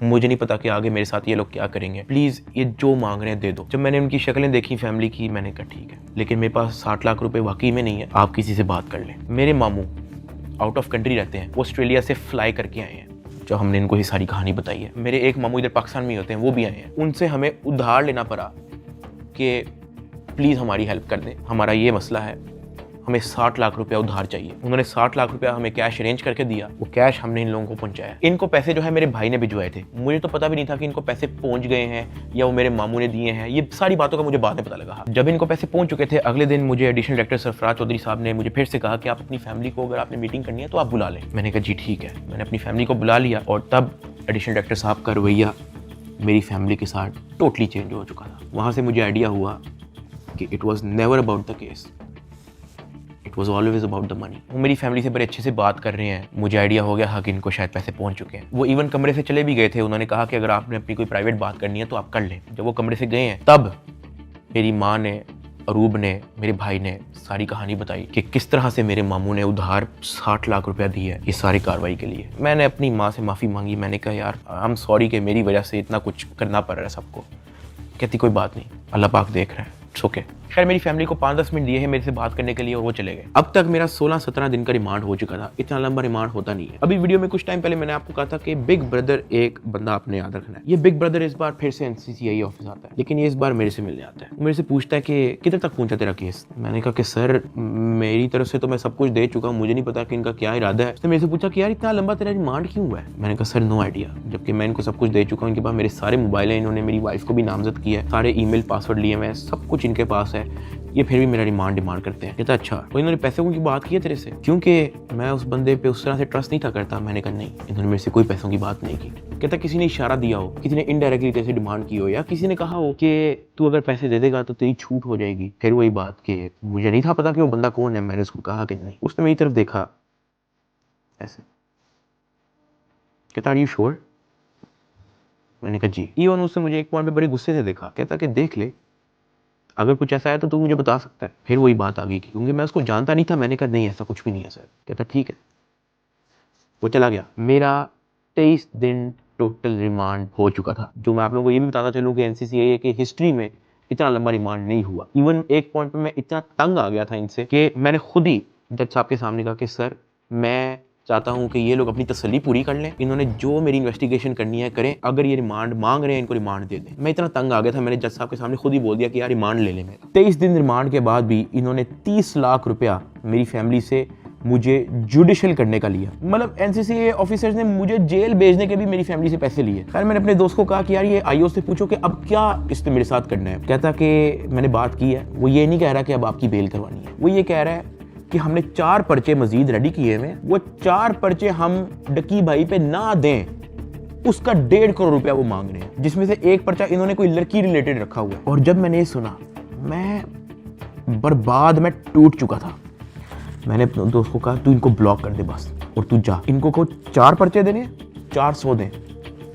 S1: मुझे नहीं पता कि आगे मेरे साथ ये लोग क्या करेंगे, प्लीज़ ये जो मांग रहे हैं दे दो। जब मैंने उनकी शक्लें देखी फैमिली की, मैंने कहा ठीक है, लेकिन मेरे पास 60 लाख रुपए वाकई में नहीं है, आप किसी से बात कर लें। मेरे मामू आउट ऑफ कंट्री रहते हैं, वो ऑस्ट्रेलिया से फ्लाई करके आए हैं, जो हमने इनको ये सारी कहानी बताई है। मेरे एक मामू इधर पाकिस्तान में होते हैं, वो भी आए हैं, उनसे हमें उधार लेना पड़ा कि प्लीज़ हमारी हेल्प कर दें, हमारा ये मसला है, हमें 60 लाख रुपया उधार चाहिए। उन्होंने 60 लाख रुपया हमें कैश अरेंज करके दिया, वो कैश हमने इन लोगों को पहुंचाया। इनको पैसे जो है मेरे भाई ने भिजवाए थे, मुझे तो पता भी नहीं था कि इनको पैसे पहुंच गए हैं या वो मेरे मामू ने दिए हैं, ये सारी बातों का मुझे बाद में पता लगा। जब इनको पैसे पहुंच चुके थे, अगले दिन मुझे एडिशनल डायरेक्टर सरफराज चौधरी साहब ने मुझे फिर से कहा कि आप अपनी फैमिली को, अगर आपने मीटिंग करनी है तो आप बुला लें। मैंने कहा जी ठीक है, मैंने अपनी फैमिली को बुला लिया, और तब एडिशनल डायरेक्टर साहब का रवैया मेरी फैमिली के साथ टोटली चेंज हो चुका था। वहाँ से मुझे आइडिया हुआ कि it was never about the case, it was always about the money. वो मेरी फैमिली से बड़े अच्छे से बात कर रहे हैं, मुझे आइडिया हो गया हाँ कि इनको शायद पैसे पहुंच चुके हैं। वो इवन कमरे से चले भी गए थे, उन्होंने कहा कि अगर आपने अपनी कोई प्राइवेट बात करनी है तो आप कर लें। जब वो कमरे से गए हैं, तब मेरी माँ ने, अरूब ने, मेरे भाई ने सारी कहानी बताई कि किस तरह से मेरे मामू ने उधार 60 लाख रुपया दी है इस सारी कार्रवाई के लिए। मैंने अपनी माँ से माफ़ी मांगी, मैंने कहा यार आई एम सॉरी कि मेरी वजह से इतना कुछ करना पड़ रहा है सबको। कहती कोई बात नहीं, अल्लाह पाक देख रहा है, इट्स ओके। खैर मेरी फैमिली को 5-10 मिनट दिए हैं मेरे से बात करने के लिए और वो चले गए। अब तक मेरा 16-17 दिन का रिमांड हो चुका था, इतना लंबा रिमांड होता नहीं है। अभी वीडियो में कुछ टाइम पहले मैंने आपको कहा था कि बिग ब्रदर एक बंदा आपने याद रखना है। ये बिग ब्रदर इस बार फिर से एनसीसीआई ऑफिस आता है, लेकिन ये इस बार मेरे से मिलने आता है। मेरे से पूछता है कि किधर तक पहुंचा तेरा केस। मैंने कहा कि सर मेरी तरफ से तो मैं सब कुछ दे चुका हूँ, मुझे नहीं पता कि इनका क्या इरादा है। उसने मेरे से पूछा कि यार इतना लंबा तेरा रिमांड क्यों हुआ है। मैंने कहा सर नो आइडिया, जबकि मैं इनको सब कुछ दे चुका हूँ। इनके पास मेरे सारे मोबाइल हैं, इन्होंने मेरी वाइफ को भी नामजद किया है, सारे ईमेल पासवर्ड लिए हुए हैं, सब कुछ इनके पास है, ये फिर भी मेरा रिमांड डिमांड करते हैं। कहता अच्छा तो इन्होंने पैसों की बात की है तेरे से, क्योंकि मैं उस बंदे पे उस तरह से ट्रस्ट नहीं था करता। मैंने कहा नहीं, इन्होंने मेरे से कोई पैसों की बात नहीं की। कहता किसी ने इशारा दिया हो, किसी ने इनडायरेक्टली तेरे से डिमांड की हो, या किसी ने कहा हो कि तू अगर पैसे दे देगा तो तेरी छूट हो जाएगी। फिर वही बात कि मुझे नहीं था पता कि वो बंदा कौन है। मैंने उसको कहा कि नहीं। उसने मेरी तरफ देखा ऐसे, कहता आर यू श्योर। मैंने कहा जी। इवन उसने मुझे एक पॉइंट पे बड़े गुस्से से देखा, कहता कि देख ले अगर कुछ ऐसा है तो तू मुझे बता सकता है। फिर वही बात आ गई क्योंकि मैं उसको जानता नहीं था। मैंने कहा नहीं ऐसा कुछ भी नहीं है सर। कहता ठीक है, वो चला गया। मेरा 23 दिन टोटल रिमांड हो चुका था, जो मैं आप लोगों को ये भी बताना चलूँ कि एनसीसीआई की हिस्ट्री में इतना लंबा रिमांड नहीं हुआ। इवन एक पॉइंट पे मैं इतना तंग आ गया था इनसे कि मैंने खुद ही जज साहब के सामने कहा कि सर मैं चाहता हूं कि ये लोग अपनी तसल्ली पूरी कर लें, इन्होंने जो मेरी इन्वेस्टिगेशन करनी है करें, अगर ये रिमांड मांग रहे हैं इनको रिमांड दे दें। मैं इतना तंग आ गया था, मैंने जज साहब के सामने खुद ही बोल दिया कि यार रिमांड ले लें मेरा। 23 दिन रिमांड के बाद भी इन्होंने 30 लाख रुपया मेरी फैमिली से मुझे जुडिशियल करने का लिया। मतलब एनसीसीआई ऑफिसर्स ने मुझे जेल भेजने के भी मेरी फैमिली से पैसे लिए। खैर मैंने अपने दोस्त को कहा कि यार ये आईओ से पूछो कि अब क्या इसने मेरे साथ करना है। कहता कि मैंने बात की है, वो ये नहीं कह रहा कि अब आपकी बेल करवानी है, वो ये कह रहा है कि हमने 4 पर्चे मजीद रेडी किए हैं, वो 4 पर्चे हम डकी भाई पे ना दें, उसका 1.5 करोड़ रुपया वो मांग रहे हैं, जिसमें से एक पर्चा इन्होंने कोई लड़की रिलेटेड रखा हुआ है। और जब मैंने ये सुना मैं बर्बाद, मैं टूट चुका था। मैंने अपने दोस्त को कहा तू इनको ब्लॉक कर दे बस, और तू जा, इनको को 4 पर्चे देने, 400 दें,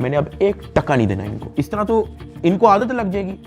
S1: मैंने अब 1 टका नहीं देना इनको। इस तरह तो इनको आदत लग जाएगी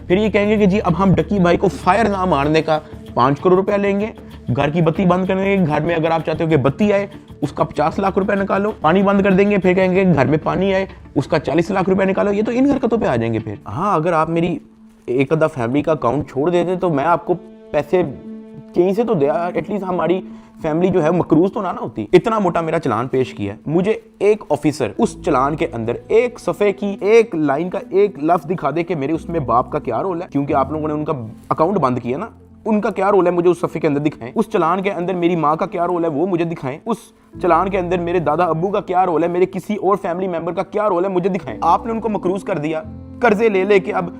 S1: फिर ये कहेंगे कि जी अब हम डकी भाई को फायर ना मारने का 5 करोड़ रुपया लेंगे, घर की बत्ती बंद कर देंगे, घर में अगर आप चाहते हो कि बत्ती आए उसका 50 लाख रुपया निकालो, पानी बंद कर देंगे, फिर कहेंगे घर में पानी आए उसका 40 लाख रुपया निकालो। ये तो इन हरकतों पे आ जाएंगे फिर। हाँ, अगर आप मेरी एक आधा फैमिली का अकाउंट छोड़ देते तो मैं आपको पैसे कहीं से तो दे, एटलीस्ट हमारी फैमिली जो है मकरूज तो ना होती। इतना मोटा मेरा चलान पेश किया है, मुझे एक ऑफिसर उस चलान के अंदर एक सफ़े की एक लाइन का एक लफ्ज दिखा दे कि मेरे उसमें बाप का क्या रोल है, क्योंकि आप लोगों ने उनका अकाउंट बंद किया ना, उनका क्या रोल है मुझे उस सफ़े के अंदर दिखाएं। उस चलान के अंदर मेरी माँ का क्या रोल है वो मुझे दिखाएं। उस चलान के अंदर मेरे दादा अब्बू का क्या रोल है, मेरे किसी और फैमिली मेंबर का क्या रोल है मुझे दिखाएं। आपने उनको मकरूज कर दिया, कर्जे ले लेके अब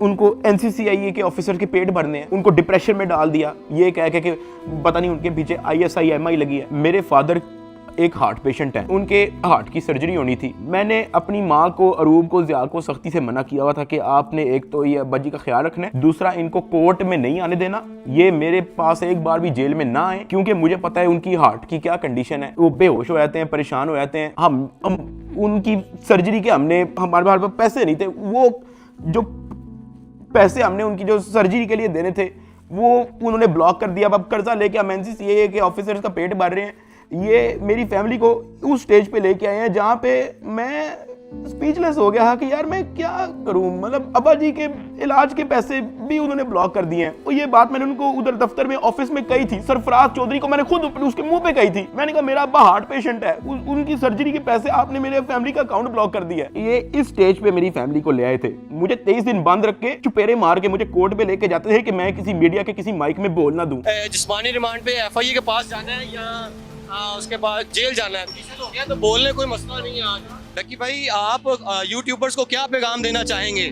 S1: उनको NCCIA के ऑफिसर के पेट भरने हैं, उनको डिप्रेशन में डाल दिया, ये कह के कि पता नहीं उनके पीछे ISI-MI लगी है। मेरे फादर एक हार्ट पेशेंट हैं, उनके हार्ट की सर्जरी होनी थी। मैंने अपनी माँ को, अरूब को, ज़िया को सख्ती से मना किया हुआ था कि आपने एक तो ये अब्बा जी का ख्याल रखना है, दूसरा इनको कोर्ट में नहीं आने देना, ये मेरे पास एक बार भी जेल में ना आए, क्योंकि मुझे पता है उनकी हार्ट की क्या कंडीशन है। वो बेहोश हो जाते हैं, परेशान हो जाते हैं। हम उनकी सर्जरी के हमारे पास पैसे नहीं थे, वो जो पैसे हमने उनकी जो सर्जरी के लिए देने थे वो उन्होंने ब्लॉक कर दिया। अब कर्जा लेके हम NCCIA के ऑफिसर्स का पेट भर रहे हैं। ये मेरी फैमिली को उस स्टेज पे लेके आए हैं जहाँ पे मैं स्पीचलेस हो गया कि यार मैं क्या करूं। मतलब अब्बा जी के इलाज के पैसे भी उन्होंने ब्लॉक कर दिए हैं। और ये बात मैंने उनको उधर दफ्तर में ऑफिस में कही थी, सरफराज चौधरी को मैंने खुद उसके मुंह पे कही थी। मैंने कहा मेरा अब्बा हार्ट पेशेंट है, उनकी सर्जरी के पैसे आपने मेरे फैमिली का अकाउंट ब्लॉक कर दिया है। ये इस स्टेज पे मेरी फैमिली को ले आए थे, मुझे 23 दिन बंद रख के चुपेरे मार के मुझे कोर्ट पे लेके जाते थे कि मैं किसी मीडिया के किसी माइक में बोल ना दूं।
S13: जिस्मानी रिमांड पे FIA के पास जाना है या उसके बाद जेल जाना है, तो हो गया, तो बोलने कोई मसला नहीं है। आज डकी भाई आप यूट्यूबर्स को क्या पैगाम देना चाहेंगे?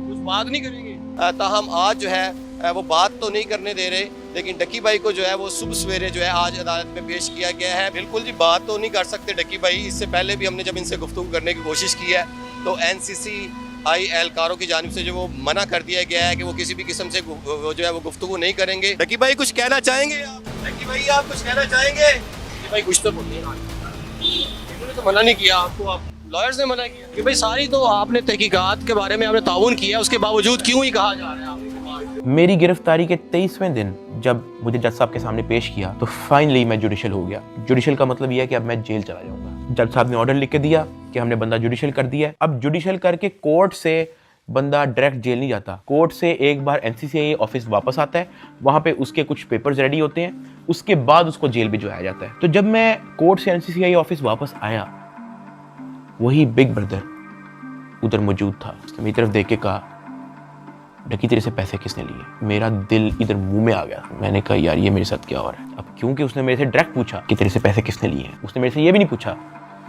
S13: कुछ बात नहीं करेंगे? ताहम आज जो है वो बात तो नहीं करने दे रहे, लेकिन डकी भाई को जो है वो सुबह सवेरे जो है आज अदालत में पेश किया गया है। बिल्कुल जी बात तो नहीं कर सकते डकी भाई। इससे पहले भी हमने जब इनसे गुफ्तगू करने की कोशिश की है तो NCCI एहलकारों की जानिब से जो वो मना कर दिया गया है कि वो किसी भी किस्म से जो है वो गुफ्तगू नहीं करेंगे। डकी भाई कुछ कहना चाहेंगे आप? डकी भाई आप कुछ कहना चाहेंगे? डकी भाई कुछ तो बोलिए। इन्होंने तो मना नहीं किया आपको, आप लॉयर्स ने मना किया कि भाई सारी तो आपने तहकीकात के बारे में आपने ताउन किया, उसके बावजूद क्यों ही कहा जा रहा है आपके?
S1: मेरी गिरफ्तारी के 23वें दिन जब मुझे जज साहब के सामने पेश किया तो फाइनली मैं जुडिशल हो गया। जुडिशल का मतलब यह है कि अब मैं जेल चला जाऊंगा। जज साहब ने ऑर्डर लिख के दिया कि हमने बंदा जुडिशल कर दिया है। अब जुडिशल करके कोर्ट से बंदा डायरेक्ट जेल नहीं जाता, कोर्ट से एक बार NCCIA ऑफिस वापस आता है, वहाँ पे उसके कुछ पेपर्स रेडी होते हैं, उसके बाद उसको जेल भिजवाया जाता है। तो जब मैं कोर्ट से NCCIA ऑफिस वापस आया, वही बिग ब्रदर उधर मौजूद था। उसने मेरी तरफ देख के कहा, डकी तेरे से पैसे किसने लिए? मेरा दिल इधर मुंह में आ गया। मैंने कहा यार ये मेरे साथ क्या हो रहा है। अब क्योंकि उसने मेरे से डायरेक्ट पूछा कि तेरे से पैसे किसने लिए हैं, उसने मेरे से ये भी नहीं पूछा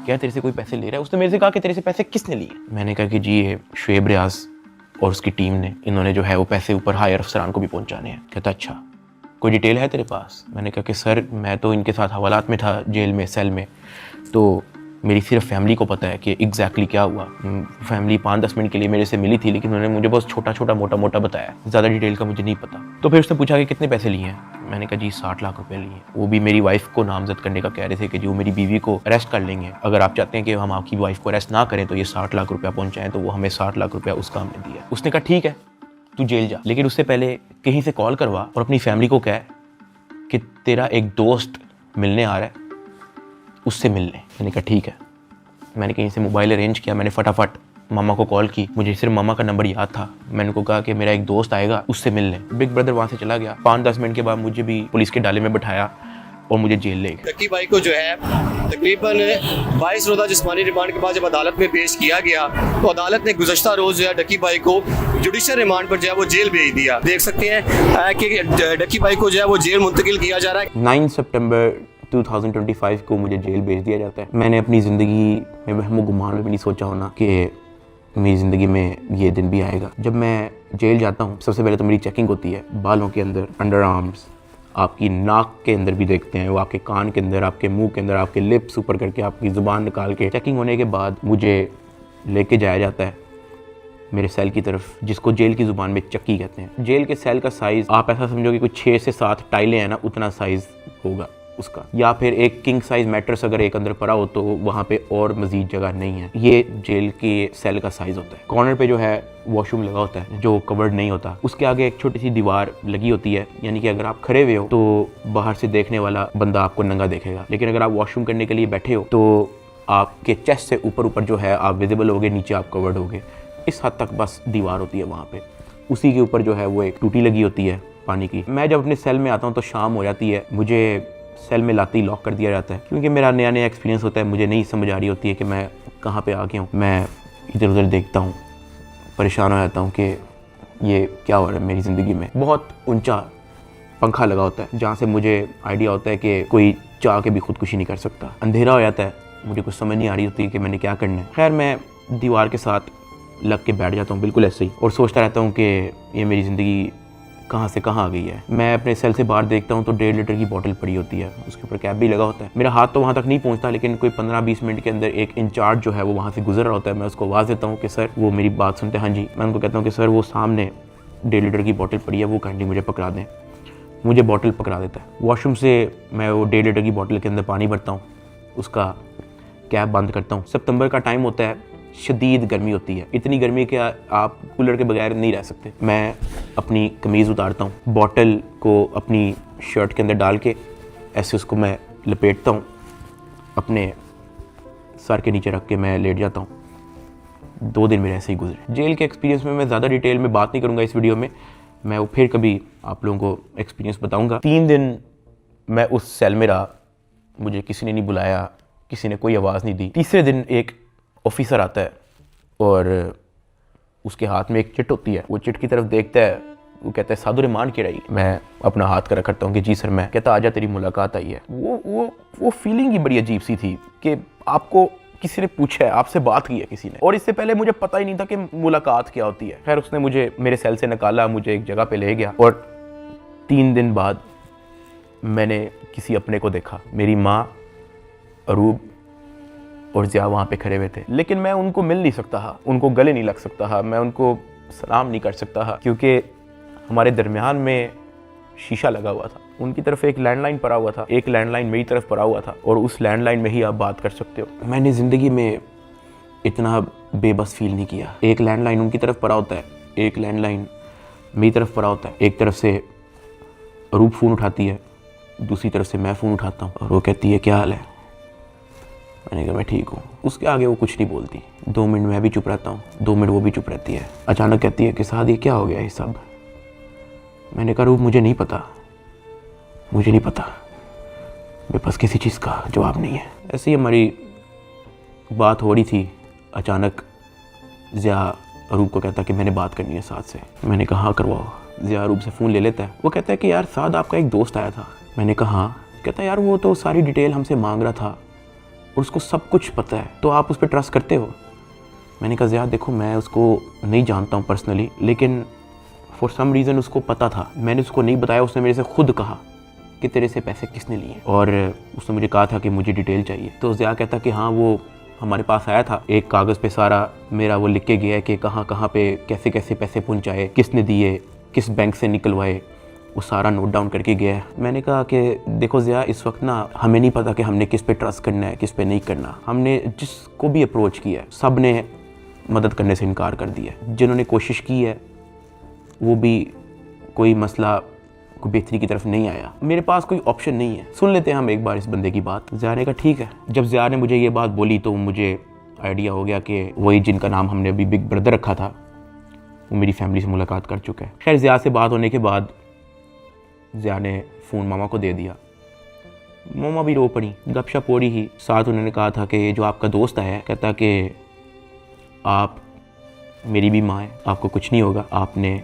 S1: क्या तेरे से कोई पैसे ले रहा है, उसने मेरे से कहा कि तेरे से पैसे किसने लिए। मैंने कहा कि जी ये शुएब रियाज और उसकी टीम ने, इन्होंने जो है वो पैसे ऊपर हायर अफसरान को भी पहुंचाने हैं। कहता अच्छा कोई डिटेल है तेरे पास? मैंने कहा कि सर मैं तो इनके साथ हवालात में था जेल में, सेल में, तो मेरी सिर्फ फैमिली को पता है कि एग्जैक्टली क्या हुआ। फैमिली 5-10 मिनट के लिए मेरे से मिली थी, लेकिन उन्होंने मुझे बहुत छोटा छोटा मोटा मोटा बताया, ज़्यादा डिटेल का मुझे नहीं पता। तो फिर उसने पूछा कि कितने पैसे लिए हैं? मैंने कहा जी 60 लाख रुपए लिए। वो भी मेरी वाइफ को नामजद करने का कह रहे थे कि जी वो मेरी बीवी को अरेस्ट कर लेंगे, अगर आप चाहते हैं कि हम आपकी वाइफ को अरेस्ट ना करें तो ये 60 लाख रुपया पहुँचाएँ। तो वो हमें 60 लाख रुपया उसका हमने दिया। उसने कहा ठीक है तू जेल जा, लेकिन उससे पहले कहीं से कॉल करवा और अपनी फैमिली को कह कि तेरा एक दोस्त मिलने आ रहा है, उससे मिलने। मैंने कहा ठीक है। मैंने कहीं से मोबाइल अरेंज किया, मैंने फटाफट मामा को कॉल की, मुझे सिर्फ मामा का नंबर याद था। मैंने उनको कहा कि मेरा एक दोस्त आएगा, उससे मिलने। बिग ब्रदर वहाँ से चला गया। 5-10 मिनट के बाद मुझे भी पुलिस के डाले में बिठाया और मुझे जेल ले गए।
S13: डकी भाई को जो है तकरीबन 22 रोज़ा जिस्मानी रिमांड के बाद जब अदालत में पेश किया गया तो अदालत ने गुज़श्ता रोज़ जो है डकी भाई को जुडिशल रिमांड पर जो है वो जेल भेज दिया। देख सकते हैं कि डकी भाई को जो है वो जेल मुंतकिल किया जा रहा है।
S1: 9 सितंबर 2025 को मुझे जेल भेज दिया जाता है। मैंने अपनी ज़िंदगी में वहमो गुमान में भी नहीं सोचा होना कि मेरी ज़िंदगी में ये दिन भी आएगा। जब मैं जेल जाता हूँ सबसे पहले तो मेरी चेकिंग होती है, बालों के अंदर, अंडर आर्म्स, आपकी नाक के अंदर भी देखते हैं, वो आपके कान के अंदर, आपके मुंह के अंदर, आपके लिप्स ऊपर करके आपकी ज़ुबान निकाल के। चेकिंग होने के बाद मुझे लेके जाया जाता है मेरे सेल की तरफ, जिसको जेल की ज़ुबान में चक्की कहते हैं। जेल के सेल का साइज़ आप ऐसा समझो कि कुछ 6 से 7 टाइलें हैं ना, उतना साइज़ होगा। उसका, या फिर एक किंग साइज मैट्रेस अगर एक अंदर पड़ा हो तो वहाँ पे और मजीद जगह नहीं है। ये जेल के सेल का साइज होता है। कॉर्नर पे जो है वॉशरूम लगा होता है जो कवर्ड नहीं होता, उसके आगे एक छोटी सी दीवार लगी होती है, यानी कि अगर आप खड़े हुए हो तो बाहर से देखने वाला बंदा आपको नंगा देखेगा, लेकिन अगर आप वॉशरूम करने के लिए बैठे हो तो आपके चेस्ट से ऊपर जो है आप विजिबल होगे, नीचे आप कवर्ड होगे। इस हद तक बस दीवार होती है वहाँ पे। उसी के ऊपर जो है वो एक टूटी लगी होती है पानी की। मैं जब अपने सेल में आता हूँ तो शाम हो जाती है, मुझे सेल में लाते ही लॉक कर दिया जाता है, क्योंकि मेरा नया नया एक्सपीरियंस होता है, मुझे नहीं समझ आ रही होती है कि मैं कहाँ पे आ गया हूँ। मैं इधर उधर देखता हूँ, परेशान हो जाता हूँ कि ये क्या हो रहा है मेरी ज़िंदगी में। बहुत ऊंचा पंखा लगा होता है जहाँ से मुझे आइडिया होता है कि कोई चाह के भी खुदकुशी नहीं कर सकता। अंधेरा हो जाता है, मुझे कुछ समझ नहीं आ रही होती कि मैंने क्या करना है। खैर मैं दीवार के साथ लग के बैठ जाता हूँ बिल्कुल ऐसे ही, और सोचता रहता हूँ कि ये मेरी ज़िंदगी कहाँ से कहाँ आ गई है। मैं अपने सेल से बाहर देखता हूँ तो 1.5 लीटर की बोतल पड़ी होती है, उसके ऊपर कैप भी लगा होता है। मेरा हाथ तो वहाँ तक नहीं पहुँचता, लेकिन कोई 15-20 मिनट के अंदर एक इंचार्ज जो है वो वहाँ से गुजर रहा होता है। मैं उसको आवाज़ देता हूँ कि सर, वो मेरी बात सुनते हैं, हाँ जी। मैं उनको कहता हूँ कि सर वो सामने 1.5 लीटर की बोतल पड़ी है, वो काइंडली मुझे पकड़ा दें। मुझे बोतल पकड़ा देता है। वॉशरूम से मैं वो 1.5 लीटर की बोतल के अंदर पानी भरता हूँ, उसका कैप बंद करता हूँ। सितंबर का टाइम होता है, शदीद गर्मी होती है, इतनी गर्मी कि आप कूलर के बगैर नहीं रह सकते। मैं अपनी कमीज़ उतारता हूँ, बॉटल को अपनी शर्ट के अंदर डाल के ऐसे उसको मैं लपेटता हूँ, अपने सर के नीचे रख के मैं लेट जाता हूँ। 2 दिन मेरे ऐसे ही गुजरे। जेल के एक्सपीरियंस में मैं ज़्यादा डिटेल में बात नहीं करूँगा इस वीडियो में, मैं वो फिर कभी आप लोगों को एक्सपीरियंस बताऊँगा। 3 दिन मैं उस सेल में रहा, मुझे किसी ने नहीं बुलाया, किसी ने कोई आवाज़ नहीं दी। तीसरे दिन एक ऑफिसर आता है और उसके हाथ में एक चिट होती है। वो चिट की तरफ देखता है, वो कहता है साधु रहमान की रही। मैं अपना हाथ करा करता हूँ कि जी सर। मैं कहता आजा तेरी मुलाकात आई है। वो फीलिंग ही बड़ी अजीब सी थी कि आपको किसी ने पूछा है, आपसे बात की है किसी ने, और इससे पहले मुझे पता ही नहीं था कि मुलाकात क्या होती है। खैर उसने मुझे मेरे सेल से निकाला, मुझे एक जगह पे ले गया, और 3 दिन बाद मैंने किसी अपने को देखा। मेरी माँ, अरूब और ज़िया वहाँ पे खड़े हुए थे, लेकिन मैं उनको मिल नहीं सकता था, उनको गले नहीं लग सकता था, मैं उनको सलाम नहीं कर सकता था, क्योंकि हमारे दरमियान में शीशा लगा हुआ था। उनकी तरफ एक लैंडलाइन पड़ा हुआ था, एक लैंडलाइन मेरी तरफ पड़ा हुआ था, और उस लैंडलाइन में ही आप बात कर सकते हो। मैंने ज़िंदगी में इतना बेबस फील नहीं किया। एक लैंडलाइन उनकी तरफ पड़ा होता है, एक लैंडलाइन मेरी तरफ पड़ा होता है। एक तरफ से अरूब फ़ोन उठाती है, दूसरी तरफ से मैं फ़ोन उठाता हूँ, और वो कहती है क्या हाल है। मैंने कहा मैं ठीक हूँ। उसके आगे वो कुछ नहीं बोलती। 2 मिनट मैं भी चुप रहता हूँ, 2 मिनट वो भी चुप रहती है। अचानक कहती है कि साथ ये क्या हो गया ये सब। मैंने कहा रूप मुझे नहीं पता, मुझे नहीं पता, मेरे पास किसी चीज़ का जवाब नहीं है। ऐसे ही हमारी बात हो रही थी, अचानक ज़िया अरूब को कहता कि मैंने बात करनी है साथ से। मैंने कहा हाँ करवाओ। ज़िया अरूब से फ़ोन ले लेता है। वो कहता है कि यार साथ आपका एक दोस्त आया था। मैंने कहा हाँ। कहता है यार वो तो सारी डिटेल हमसे मांग रहा था और उसको सब कुछ पता है, तो आप उस पर ट्रस्ट करते हो। मैंने कहा ज़िया देखो मैं उसको नहीं जानता हूँ पर्सनली, लेकिन फॉर सम रीज़न उसको पता था। मैंने उसको नहीं बताया, उसने मेरे से खुद कहा कि तेरे से पैसे किसने लिए, और उसने मुझे कहा था कि मुझे डिटेल चाहिए। तो ज़िया कहता कि हाँ वो हमारे पास आया था, एक कागज़ पे सारा मेरा वो लिख के गया है कि कहाँ कहाँ पे कैसे कैसे पैसे पहुँचाए, किसने दिए, किस बैंक से निकलवाए, वो सारा नोट डाउन करके गया है। मैंने कहा कि देखो ज़िया इस वक्त ना हमें नहीं पता कि हमने किस पे ट्रस्ट करना है, किस पे नहीं करना। हमने जिसको भी अप्रोच किया है सब ने मदद करने से इनकार कर दिया है। जिन्होंने कोशिश की है वो भी कोई मसला कोई बेहतरी की तरफ नहीं आया। मेरे पास कोई ऑप्शन नहीं है, सुन लेते हैं हम एक बार इस बंदे की बात। ज़िया ने कहा ठीक है। जब ज़िया ने मुझे ये बात बोली तो मुझे आइडिया हो गया कि वही जिनका नाम हमने अभी बिग ब्रदर रखा था वो मेरी फैमिली से मुलाकात कर चुका है। खैर ज़िया से बात होने के बाद ज़िया ने फ़ोन मामा को दे दिया। मामा भी रो पड़ी, गपशप हो रही ही। साथ उन्होंने कहा था कि जो आपका दोस्त आया है कहता कि आप मेरी भी माँ है, आपको कुछ नहीं होगा, आपने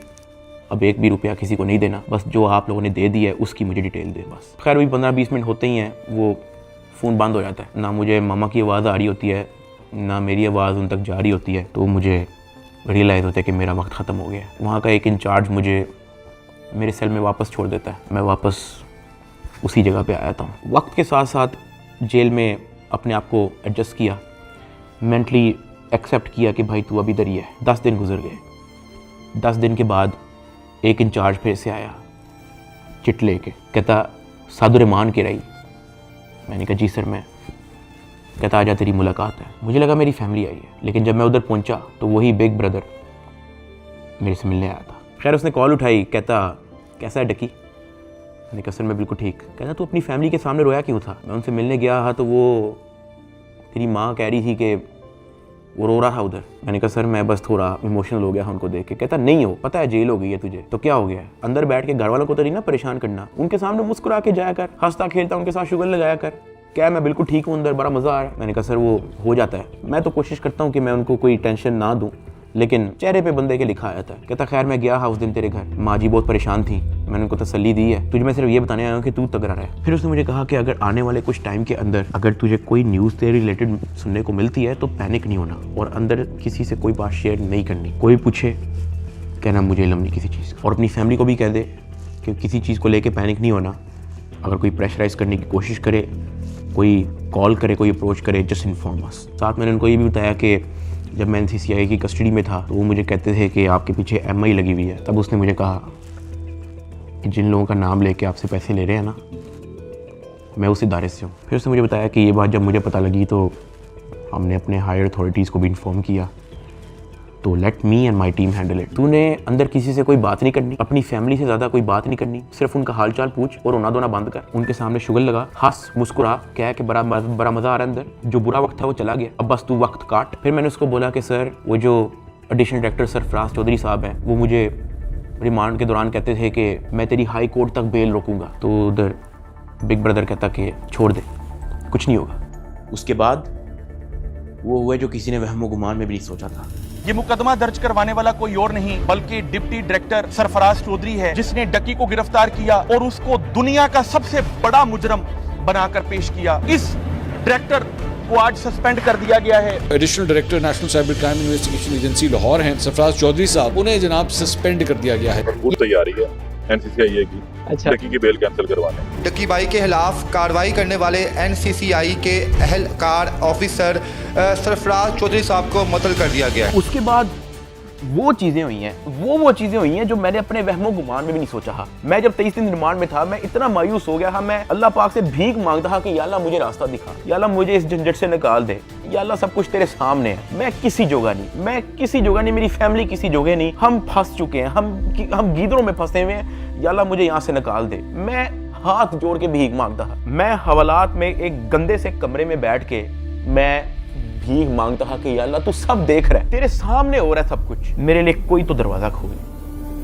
S1: अब 1 भी रुपया किसी को नहीं देना, बस जो आप लोगों ने दे दिया है उसकी मुझे डिटेल दे बस। खैर वही 15-20 मिनट होते ही हैं वो फ़ोन बंद हो जाता है। ना मुझे मामा की आवाज़ आ रही होती है, ना मेरी आवाज़ उन तक जा रही होती है। तो मुझे रियलाइज़ होता है कि मेरा वक्त ख़त्म हो गया। वहाँ का एक इंचार्ज मुझे मेरे सेल में वापस छोड़ देता है। मैं वापस उसी जगह पे आ जाता हूँ। वक्त के साथ साथ जेल में अपने आप को एडजस्ट किया, मेंटली एक्सेप्ट किया कि भाई तू अभी इधर ही है। 10 दिन गुजर गए। 10 दिन के बाद एक इंचार्ज फिर से आया चिट लेके, कहता साधु रहमान के रही। मैंने कहा जी सर मैं। कहता आजा तेरी मुलाकात है। मुझे लगा मेरी फैमिली आई है, लेकिन जब मैं उधर पहुंचा तो वही बिग ब्रदर मेरे से मिलने आया था। खैर उसने कॉल उठाई, कहता कैसा है डकी। मैंने कहा सर मैं बिल्कुल ठीक। कहता तू अपनी फैमिली के सामने रोया क्यों था। मैं उनसे मिलने गया तो वो तेरी माँ कह रही थी कि वो रो रहा था उधर। मैंने कहा सर मैं बस थोड़ा इमोशनल हो गया उनको देख के। कहता नहीं हो, पता है जेल हो गई है तुझे तो क्या हो गया है, अंदर बैठ के घर वालों को तो नहीं ना परेशान करना, उनके सामने मुस्कुरा के जाया कर, हंसता खेलता उनके साथ शुगर लगाया कर। क्या मैं बिल्कुल ठीक हूँ, अंदर बड़ा मज़ा आ रहा है। मैंने कहा सर वो हो जाता है, मैं तो कोशिश करता हूँ कि मैं उनको कोई टेंशन ना दूँ, लेकिन चेहरे पे बंदे के लिखा आया था। कहता खैर मैं गया उस दिन तेरे घर, माँ जी बहुत परेशान थी, मैंने उनको तसल्ली दी है, तुझे मैं सिर्फ ये बताने आया हूँ कि तू तगड़ा रहे। फिर उसने मुझे कहा कि अगर आने वाले कुछ टाइम के अंदर अगर तुझे कोई न्यूज़ तेरे रिलेटेड सुनने को मिलती है तो पैनिक नहीं होना और अंदर किसी से कोई बात शेयर नहीं करनी। कोई पूछे कहना मुझे इल्म नहीं किसी चीज़, और अपनी फैमिली को भी कह दे कि किसी चीज़ को लेकर पैनिक नहीं होना। अगर कोई प्रेशराइज करने की कोशिश करे, कोई कॉल करे, कोई अप्रोच करे, जस्ट इन्फॉर्म अस। साथ मैंने उनको ये भी बताया कि जब मैं NCCI की कस्टडी में था तो वो मुझे कहते थे कि आपके पीछे MI लगी हुई है। तब उसने मुझे कहा कि जिन लोगों का नाम लेके आपसे पैसे ले रहे हैं ना, मैं उस इदारे से हूँ। फिर उसने मुझे बताया कि ये बात जब मुझे पता लगी तो हमने अपने हायर अथॉरिटीज़ को भी इन्फॉर्म किया, तो let me and my team handle it. तूने अंदर किसी से कोई बात नहीं करनी, अपनी फैमिली से ज़्यादा कोई बात नहीं करनी, सिर्फ उनका हाल चाल पूछ और रोना धोना बंद कर, उनके सामने शुगर लगा, हंस मुस्कुरा, कह के बड़ा मज़ा आ रहा है अंदर, जो बुरा वक्त था वो चला गया, अब बस तू वक्त काट। फिर मैंने उसको बोला कि सर वो जो एडिशनल डायरेक्टर सरफराज चौधरी साहब हैं वो मुझे रिमांड के दौरान कहते थे कि मैं तेरी हाई कोर्ट तक बेल रोकूंगा। तो उधर बिग ब्रदर कहता कि छोड़ दे, कुछ नहीं होगा। उसके बाद वो हुआ जो किसी ने वहमो गुमान में भी नहीं सोचा था।
S14: ये मुकदमा दर्ज करवाने वाला कोई और नहीं बल्कि डिप्टी डायरेक्टर सरफराज चौधरी है, जिसने डकी को गिरफ्तार किया और उसको दुनिया का सबसे बड़ा मुजरम बनाकर पेश किया। इस डायरेक्टर को आज सस्पेंड कर दिया गया है।
S15: Additional director national cyber crime investigation agency Lahore हैं सरफराज चौधरी साहब, उन्हें जनाब सस्पेंड कर दिया गया है।
S16: पूरी तैयारी है NCCI की डकी की बेल कैंसिल करवाने।
S17: डकी भाई के खिलाफ कार्रवाई करने वाले NCCI के अहलकार ऑफिसर सरफराज चौधरी साहब को मुअत्तल कर दिया गया है।
S1: उसके बाद वो चीज़ें हुई हैं, वो चीज़ें हुई हैं जो मैंने अपने वहमो गुमान में भी नहीं सोचा था। मैं जब 23 दिन रिमांड में था मैं इतना मायूस हो गया था, मैं अल्लाह पाक से भीख मांगता था कि या अल्लाह मुझे रास्ता दिखा, या अल्लाह मुझे इस झंझट से निकाल दे, या अल्लाह सब कुछ तेरे सामने है, मैं किसी जोगा नहीं, मेरी फैमिली किसी जोगे नहीं, हम फंस चुके हैं, हम गीदड़ों में फंसे हुए हैं, या अल्लाह मुझे यहाँ से निकाल दे। मैं हाथ जोड़ के भीख मांगता था। मैं हवालात में एक गंदे से कमरे में बैठ के मैं भीख मांगता था कि या अल्लाह तू सब देख रहा है, तेरे सामने हो रहा है सब कुछ, मेरे लिए कोई तो दरवाजा खोल,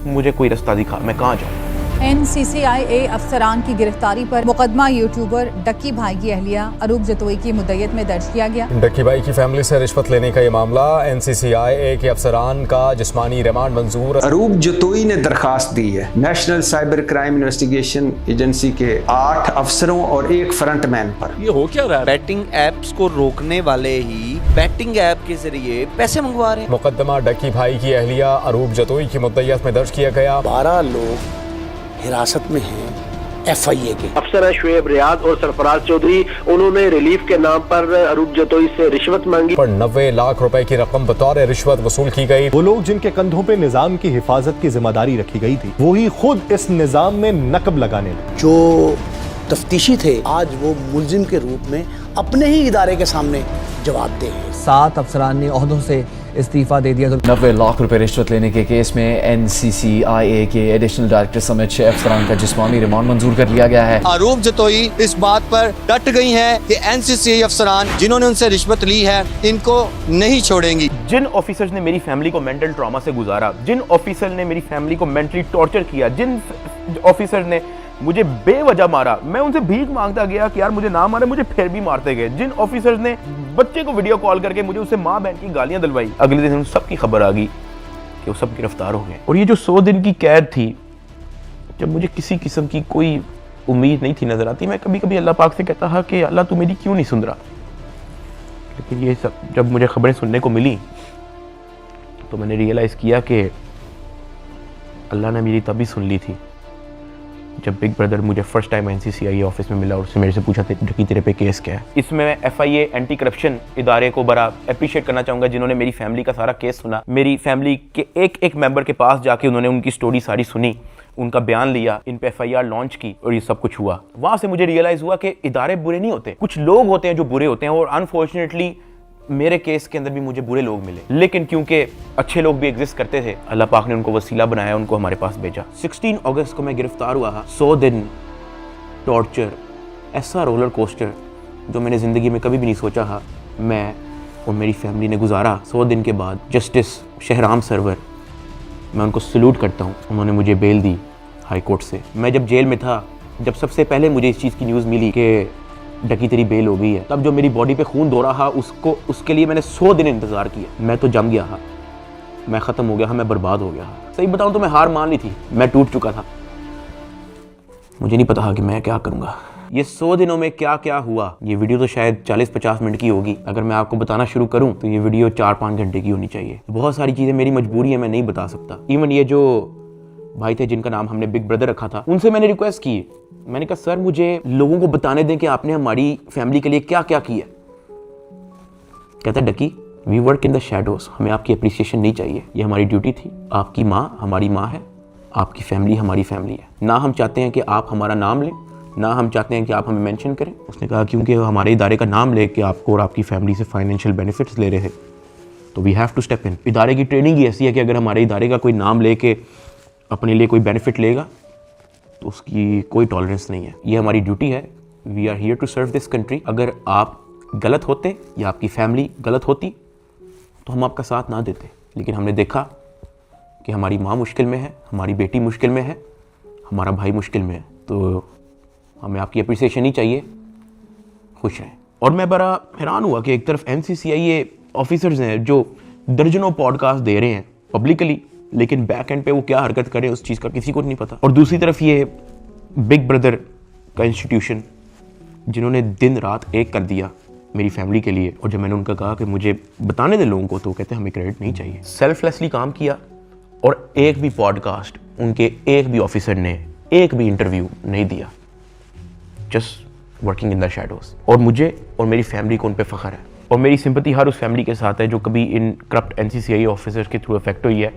S1: मुझे कोई रास्ता दिखा, मैं कहाँ जाऊँ।
S5: NCCI अफसरान की गिरफ्तारी पर मुकदमा यूट्यूबर डक्की भाई की अहलिया अरूब जतोई की मुद्दत में दर्ज किया गया।
S4: डक्की भाई की फैमिली से रिश्वत लेने का ये मामला, NCCI के अफसरान का जिस्मानी रिमांड मंजूर।
S18: अरूब जतोई ने दरखास्त दी है national cyber crime investigation agency के 8 अफसरों और 1 फ्रंटमैन पर।
S8: ये हो क्या रहा है? बैटिंग एप्स को रोकने वाले ही बैटिंग ऐप के जरिए पैसे मंगवा रहे हैं।
S4: मुकदमा डक्की भाई की अहलिया अरूब जतोई की मुद्दत में दर्ज किया गया।
S19: 12 लोग हिरासत में हैं FIA के।
S20: अफसर शुएब रियाद और सरफराज चौधरी, उन्होंने रिलीफ के नाम पर अरूब जतोई से रिश्वत मांगी
S4: पर 90 लाख रुपए की रकम बतौर रिश्वत वसूल की गई।
S21: वो लोग जिनके कंधों पे निजाम की हिफाजत की जिम्मेदारी रखी गई थी, वही खुद इस निजाम में नकब लगाने लगे।
S19: जो तफ्तीशी थे आज वो मुलजिम के रूप में अपने ही इदारे के सामने जवाबदेह हैं।
S22: 7 अफसरान ने ओहदों से इस्तीफा दे दिया।
S23: 90 लाख रुपए रिश्वत लेने के केस में NCCI के एडिशनल डायरेक्टर समेत 6 अफसरान का जिस्मानी रिमांड मंजूर कर लिया गया है।
S13: अरूब जतोई इस बात पर डट गई हैं कि NCCI अफसरान जिन्होंने उनसे रिश्वत ली है इनको नहीं छोड़ेंगी।
S1: जिन ऑफिसर्स ने मेरी फैमिली को मेंटल ट्रॉमा से गुजारा, जिन ऑफिसर ने मेरी फैमिली को मेंटली टॉर्चर किया, जिन ऑफिसर ने मुझे बेवजह मारा, मैं उनसे भीख मांगता गया कि यार मुझे ना मारे, मुझे फिर भी मारते गए। जिन ऑफिसर्स ने बच्चे को वीडियो कॉल करके मुझे उससे माँ बहन की गालियां दिलवाई, अगले दिन उन सब की खबर आ गई कि वो सब गिरफ्तार हो गए। और ये जो 100 दिन की कैद थी, जब मुझे किसी किस्म की कोई उम्मीद नहीं थी नजर आती, मैं कभी कभी अल्लाह पाक से कहता था कि अल्लाह तू मेरी क्यों नहीं सुन रहा। लेकिन ये सब जब मुझे खबरें सुनने को मिली तो मैंने रियलाइज़ किया कि अल्लाह ने मेरी तभी सुन ली थी जब बिग ब्रदर मुझे फर्स्ट टाइम NCCI ऑफिस में मिला और उससे मेरे से पूछा कि तेरे पे केस क्या है। इसमें मैं FIA एंटी करप्शन इदारे को बड़ा अप्रिशिएट करना चाहूँगा, जिन्होंने मेरी फैमिली का सारा केस सुना, मेरी फैमिली के एक मेंबर के पास जाके उन्होंने उनकी स्टोरी सारी सुनी, उनका बयान लिया, इन पे FIR लॉन्च की और ये सब कुछ हुआ। वहां से मुझे रियलाइज हुआ कि इदारे बुरे नहीं होते, कुछ लोग होते हैं जो बुरे होते हैं। और अनफॉर्चुनेटली मेरे केस के अंदर भी मुझे बुरे लोग मिले, लेकिन क्योंकि अच्छे लोग भी एग्जिस्ट करते थे, अल्लाह पाक ने उनको वसीला बनाया, उनको हमारे पास भेजा। 16 अगस्त को मैं गिरफ्तार हुआ। 100 दिन टॉर्चर, ऐसा रोलर कोस्टर जो मैंने ज़िंदगी में कभी भी नहीं सोचा था मैं और मेरी फैमिली ने गुजारा। 100 दिन के बाद जस्टिस शहराम सरवर, मैं उनको सल्यूट करता हूँ, उन्होंने मुझे बेल दी हाई कोर्ट से। मैं जब जेल में था, जब सबसे पहले मुझे इस चीज़ की न्यूज़ मिली कि डकी तेरी बेल हो गई है, तब जो मेरी बॉडी पे खून दौड़ा था उसके लिए मैंने 100 दिन इंतज़ार किया। मैं तो जम गया था, मैं ख़त्म हो गया था, मैं बर्बाद हो गया था। सही बताऊँ तो मैं हार मान ली थी, मैं टूट चुका था। मुझे नहीं पता कि मैं क्या करूँगा। ये 100 दिनों में क्या क्या हुआ, ये वीडियो तो शायद 40-50 मिनट की होगी। अगर मैं आपको बताना शुरू करूं तो ये वीडियो 4-5 घंटे की होनी चाहिए। बहुत सारी चीज़ें मेरी मजबूरी है, मैं नहीं बता सकता। इवन ये जो भाई थे जिनका नाम हमने बिग ब्रदर रखा था, उनसे मैंने रिक्वेस्ट की, मैंने कहा सर मुझे लोगों को बताने दें कि आपने हमारी फैमिली के लिए क्या क्या किया। कहता डकी, we work in the shadows, हमें आपकी अप्रिसिएशन नहीं चाहिए, ये हमारी ड्यूटी थी। आपकी माँ हमारी माँ है, आपकी फैमिली हमारी फैमिली है। ना हम चाहते हैं कि आप हमारा नाम लें, ना हम चाहते हैं कि आप हमें मेंशन करें। उसने कहा क्योंकि हमारे इदारे का नाम लेके आपको और आपकी फैमिली से फाइनेंशियल बेनिफिट्स ले रहे थे, तो we have to step in. इदारे की ट्रेनिंग ही ऐसी है कि अगर हमारे इदारे का कोई नाम लेके अपने लिए कोई बेनिफिट लेगा तो उसकी कोई टॉलरेंस नहीं है। ये हमारी ड्यूटी है, we are here to serve this country. अगर आप गलत होते या आपकी फैमिली गलत होती तो हम आपका साथ ना देते, लेकिन हमने देखा कि हमारी माँ मुश्किल में है, हमारी बेटी मुश्किल में है, हमारा भाई मुश्किल में है, तो हमें आपकी अप्रिसिएशन ही चाहिए, खुश रहें। और मैं बड़ा हैरान हुआ कि एक तरफ NCCIA ऑफिसर्स हैं जो दर्जनों पॉडकास्ट दे रहे हैं पब्लिकली, लेकिन बैक एंड पे वो क्या हरकत करे उस चीज़ का किसी को नहीं पता। और दूसरी तरफ ये बिग ब्रदर का इंस्टीट्यूशन जिन्होंने दिन रात एक कर दिया मेरी फैमिली के लिए। और जब मैंने उनका कहा कि मुझे बताने दे लोगों को, तो कहते हमें क्रेडिट नहीं चाहिए। सेल्फलेसली काम किया और एक भी पॉडकास्ट उनके एक भी ऑफिसर ने एक भी इंटरव्यू नहीं दिया, just working in the shadows. और मुझे और मेरी फैमिली को उन पे फ़ख्र है, और मेरी सिंपैथी हर उस फैमिली के साथ है जो कभी इन करप्ट NCCIA ऑफिसर्स के थ्रू अफेक्ट हुई है।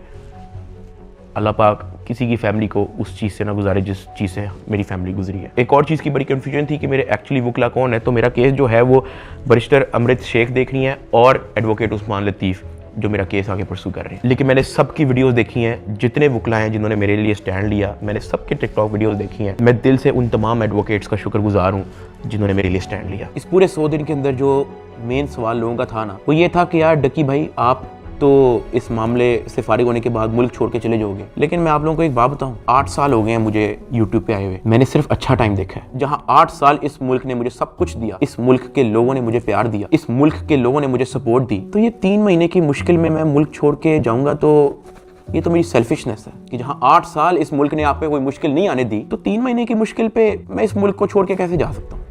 S1: अल्लाह पाक किसी की फैमिली को उस चीज़ से ना गुजारे जिस चीज़ से मेरी फैमिली गुजरी है। एक और चीज़ की बड़ी कन्फ्यूजन थी कि मेरे एक्चुअली वकला कौन है। तो मेरा केस जो है वो बैरिस्टर अमृत शेख देख रही हैं और एडवोकेट उस्मान लतीफ़ जो मेरा केस आगे परसू कर रहे हैं। लेकिन मैंने सबकी वीडियोस देखी हैं, जितने वकला हैं जिन्होंने मेरे लिए स्टैंड लिया, मैंने सबके टिकटॉक वीडियोस देखी हैं। मैं दिल से उन तमाम एडवोकेट्स का शुक्रगुजार हूँ जिन्होंने मेरे लिए स्टैंड लिया। इस पूरे 100 दिन के अंदर जो मेन सवाल लोगों का था ना, वो ये था कि यार डकी भाई आप तो इस मामले से फारिग होने के बाद मुल्क छोड़ के चले जाओगे। लेकिन मैं आप लोगों को एक बात बताऊं, 8 साल हो गए हैं मुझे यूट्यूब पे आए हुए, मैंने सिर्फ अच्छा टाइम देखा है। जहां 8 साल इस मुल्क ने मुझे सब कुछ दिया, इस मुल्क के लोगों ने मुझे प्यार दिया, इस मुल्क के लोगों ने मुझे सपोर्ट दी, तो ये 3 महीने की मुश्किल में मैं मुल्क छोड़ के जाऊंगा तो ये तो मेरी सेल्फिशनेस है कि जहां 8 साल इस मुल्क ने आप पे कोई मुश्किल नहीं आने दी, तो 3 महीने की मुश्किल पे मैं इस मुल्क को छोड़ के कैसे जा सकता हूँ।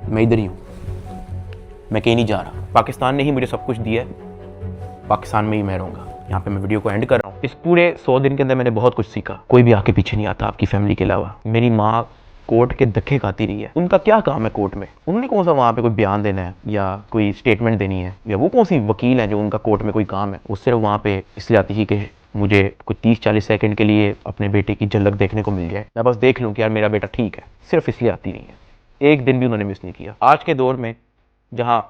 S1: मैं इधर ही हूँ, मैं कहीं नहीं जा रहा। पाकिस्तान ने ही मुझे सब कुछ दिया है, पाकिस्तान में ही मैं रहूँगा। यहाँ पे मैं वीडियो को एंड कर रहा हूँ। इस पूरे 100 दिन के अंदर मैंने बहुत कुछ सीखा। कोई भी आके पीछे नहीं आता आपकी फैमिली के अलावा। मेरी माँ कोर्ट के धक्के खाती रही है, उनका क्या काम है कोर्ट में? उन्होंने कौन सा वहाँ पे कोई बयान देना है या कोई स्टेटमेंट देनी है, या वो कौन सी वकील है जो उनका कोर्ट में कोई काम है? वो सिर्फ वहाँ पे इसलिए आती थी कि मुझे कोई 30-40 सेकंड के लिए अपने बेटे की झलक देखने को मिल जाए, मैं बस देख लूँ कि यार मेरा बेटा ठीक है। सिर्फ इसलिए आती नहीं है, एक दिन भी उन्होंने मिस नहीं किया। आज के दौर में जहाँ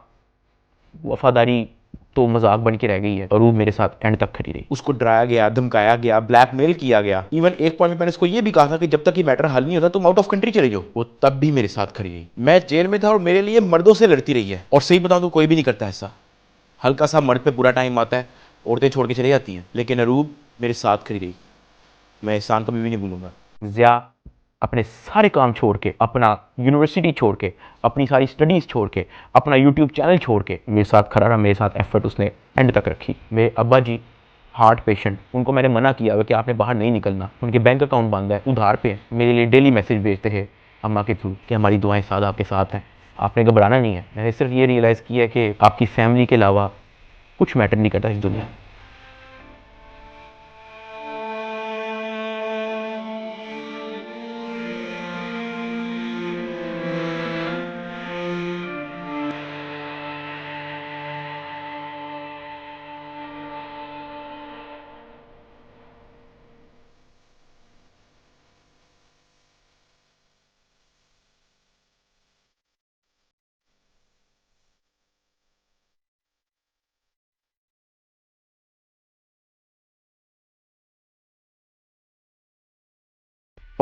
S1: वफादारी तो मजाक बन के रह गई है, और वो मेरे साथ एंड तक खड़ी रही। उसको डराया गया, धमकाया गया, ब्लैकमेल किया गया। इवन एक पॉइंट में मैंने उसको ये भी कहा था कि जब तक ये मैटर हल नहीं होता तुम आउट ऑफ कंट्री चले जाओ, वो तब भी मेरे साथ खड़ी रही। मैं जेल में था और मेरे लिए मर्दों से लड़ती रही है, और सही बताऊं तो कोई भी नहीं करता ऐसा। हल्का सा मर्द पे पूरा टाइम आता है, औरतें छोड़ के चली जाती हैं, लेकिन अरूब मेरे साथ खड़ी रही। मैं एहसान कभी भी नहीं भूलूंगा। ज़िया अपने सारे काम छोड़ के, अपना यूनिवर्सिटी छोड़ के, अपनी सारी स्टडीज़ छोड़ के, अपना यूट्यूब चैनल छोड़ के मेरे साथ खड़ा रहा, मेरे साथ एफर्ट उसने एंड तक रखी। मेरे अब्बा जी हार्ट पेशेंट, उनको मैंने मना किया कि आपने बाहर नहीं निकलना, उनके बैंक अकाउंट बंद है, उधार पे है। मेरे लिए डेली मैसेज भेजते थे अम्मा के थ्रू कि हमारी दुआएं सादा आपके साथ हैं, आपने घबराना नहीं है। मैंने सिर्फ ये रियलाइज़ किया कि आपकी फैमिली के अलावा कुछ मैटर नहीं करता इस दुनिया में।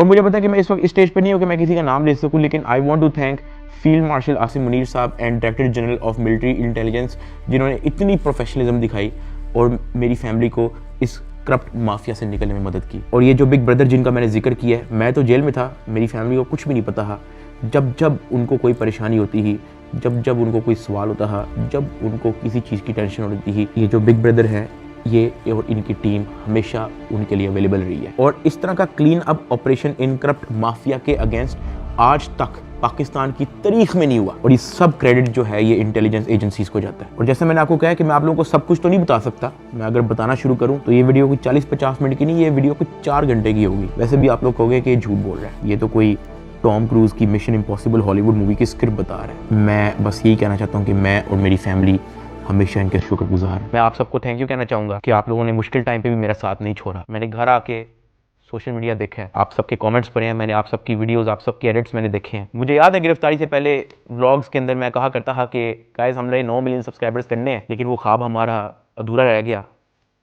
S1: और मुझे पता है कि मैं इस वक्त इस स्टेज पे नहीं हूँ कि मैं किसी का नाम ले सकूँ, लेकिन I want to thank field marshal Asim Munir साहब and director general of military intelligence, जिन्होंने इतनी प्रोफेशनलिज्म दिखाई और मेरी फैमिली को इस करप्ट माफिया से निकलने में मदद की। और ये जो बिग ब्रदर जिनका मैंने जिक्र किया है, मैं तो जेल में था, मेरी फैमिली को कुछ भी नहीं पता था। जब जब उनको कोई परेशानी होती ही, जब जब उनको कोई सवाल होता है, जब उनको किसी चीज़ की टेंशन होती ही, ये जो बिग ब्रदर हैं ये और इनकी टीम हमेशा उनके लिए अवेलेबल रही है। और इस तरह का clean up operation in corrupt mafia के अगेंस्ट आज तक पाकिस्तान की तारीख में नहीं हुआ। और ये सब क्रेडिट जो है ये इंटेलिजेंस एजेंसीज को जाता है। और जैसे मैंने आपको कहा कि मैं आप लोगों को सब कुछ तो नहीं बता सकता, मैं अगर बताना शुरू करूं तो ये वीडियो कोई 40-50 मिनट की नहीं, ये वीडियो कुछ 4 घंटे की होगी। वैसे भी आप लोग कहोगे कि ये झूठ बोल रहा है, ये तो कोई टॉम क्रूज की मिशन इम्पॉसिबल हॉलीवुड मूवी की स्क्रिप्ट बता रहा है। मैं बस यही कहना चाहता हूँ कि मैं और मेरी फैमिली हमेशा इनके शुक्रगुजार। मैं आप सबको थैंक यू कहना चाहूँगा कि आप लोगों ने मुश्किल टाइम पे भी मेरा साथ नहीं छोड़ा। मैंने घर आके सोशल मीडिया देखा है, आप सबके कमेंट्स पढ़े हैं, मैंने आप सबकी वीडियोस, आप सबके एडिट्स मैंने देखे हैं। मुझे याद है गिरफ्तारी से पहले व्लॉग्स के अंदर मैं कहा करता था कि गाइस हमने 9 मिलियन सब्सक्राइबर्स करने हैं, लेकिन वो ख्वाब हमारा अधूरा रह गया।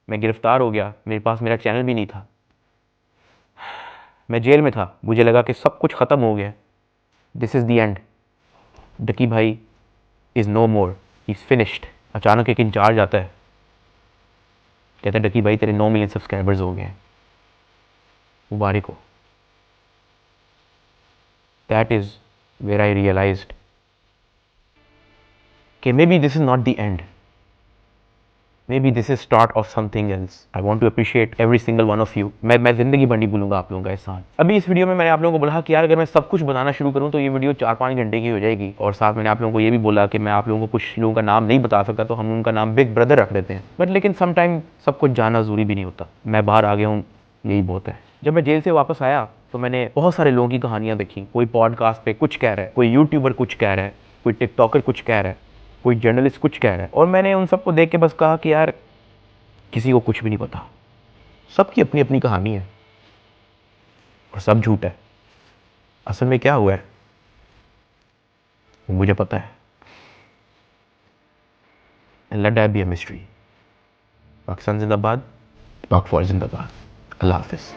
S1: मैं गिरफ्तार हो गया, मेरे पास मेरा चैनल भी नहीं था, मैं जेल में था, मुझे लगा कि सब कुछ ख़त्म हो गया। This is the end, Ducky भाई is no more, he is finished. अचानक एक इंचार्ज आता है, कहता है डकी भाई तेरे 9 मिलियन सब्सक्राइबर्स हो गए हैं, मुबारक हो। That is where I realised कि maybe this is not the end, maybe this is start of something else. I want to appreciate every single one of you. मैं जिंदगी भर नहीं भूलूंगा आप लोगों का एहसान। अभी इस वीडियो में मैंने आप लोगों को बोला कि यार अगर मैं सब कुछ बताना शुरू करूं तो ये वीडियो 4-5 घंटे की हो जाएगी। और साथ मैंने आप लोगों को ये भी बोला कि मैं आप लोगों को कुछ लोगों का नाम नहीं बता सकता, तो हम उनका नाम बिग ब्रदर रख देते हैं। बट लेकिन समटाइम सब कुछ जानना ज़रूरी भी नहीं होता। मैं बाहर आ गया हूँ, यही बहुत है। जब मैं जेल से वापस आया तो मैंने बहुत सारे लोगों की कहानियाँ देखी। कोई पॉडकास्ट पे कुछ कह रहा है, कोई यूट्यूबर कुछ कह रहा है, कोई टिकटॉकर कुछ कह रहा है, कोई जर्नलिस्ट कुछ कह रहा है। और मैंने उन सबको देख के बस कहा कि यार किसी को कुछ भी नहीं पता, सबकी अपनी अपनी कहानी है और सब झूठ है। असल में क्या हुआ है वो मुझे पता है। And let that be a mystery. Pakistan जिंदाबाद, पाक फौज जिंदाबाद। अल्लाह हाफिज़।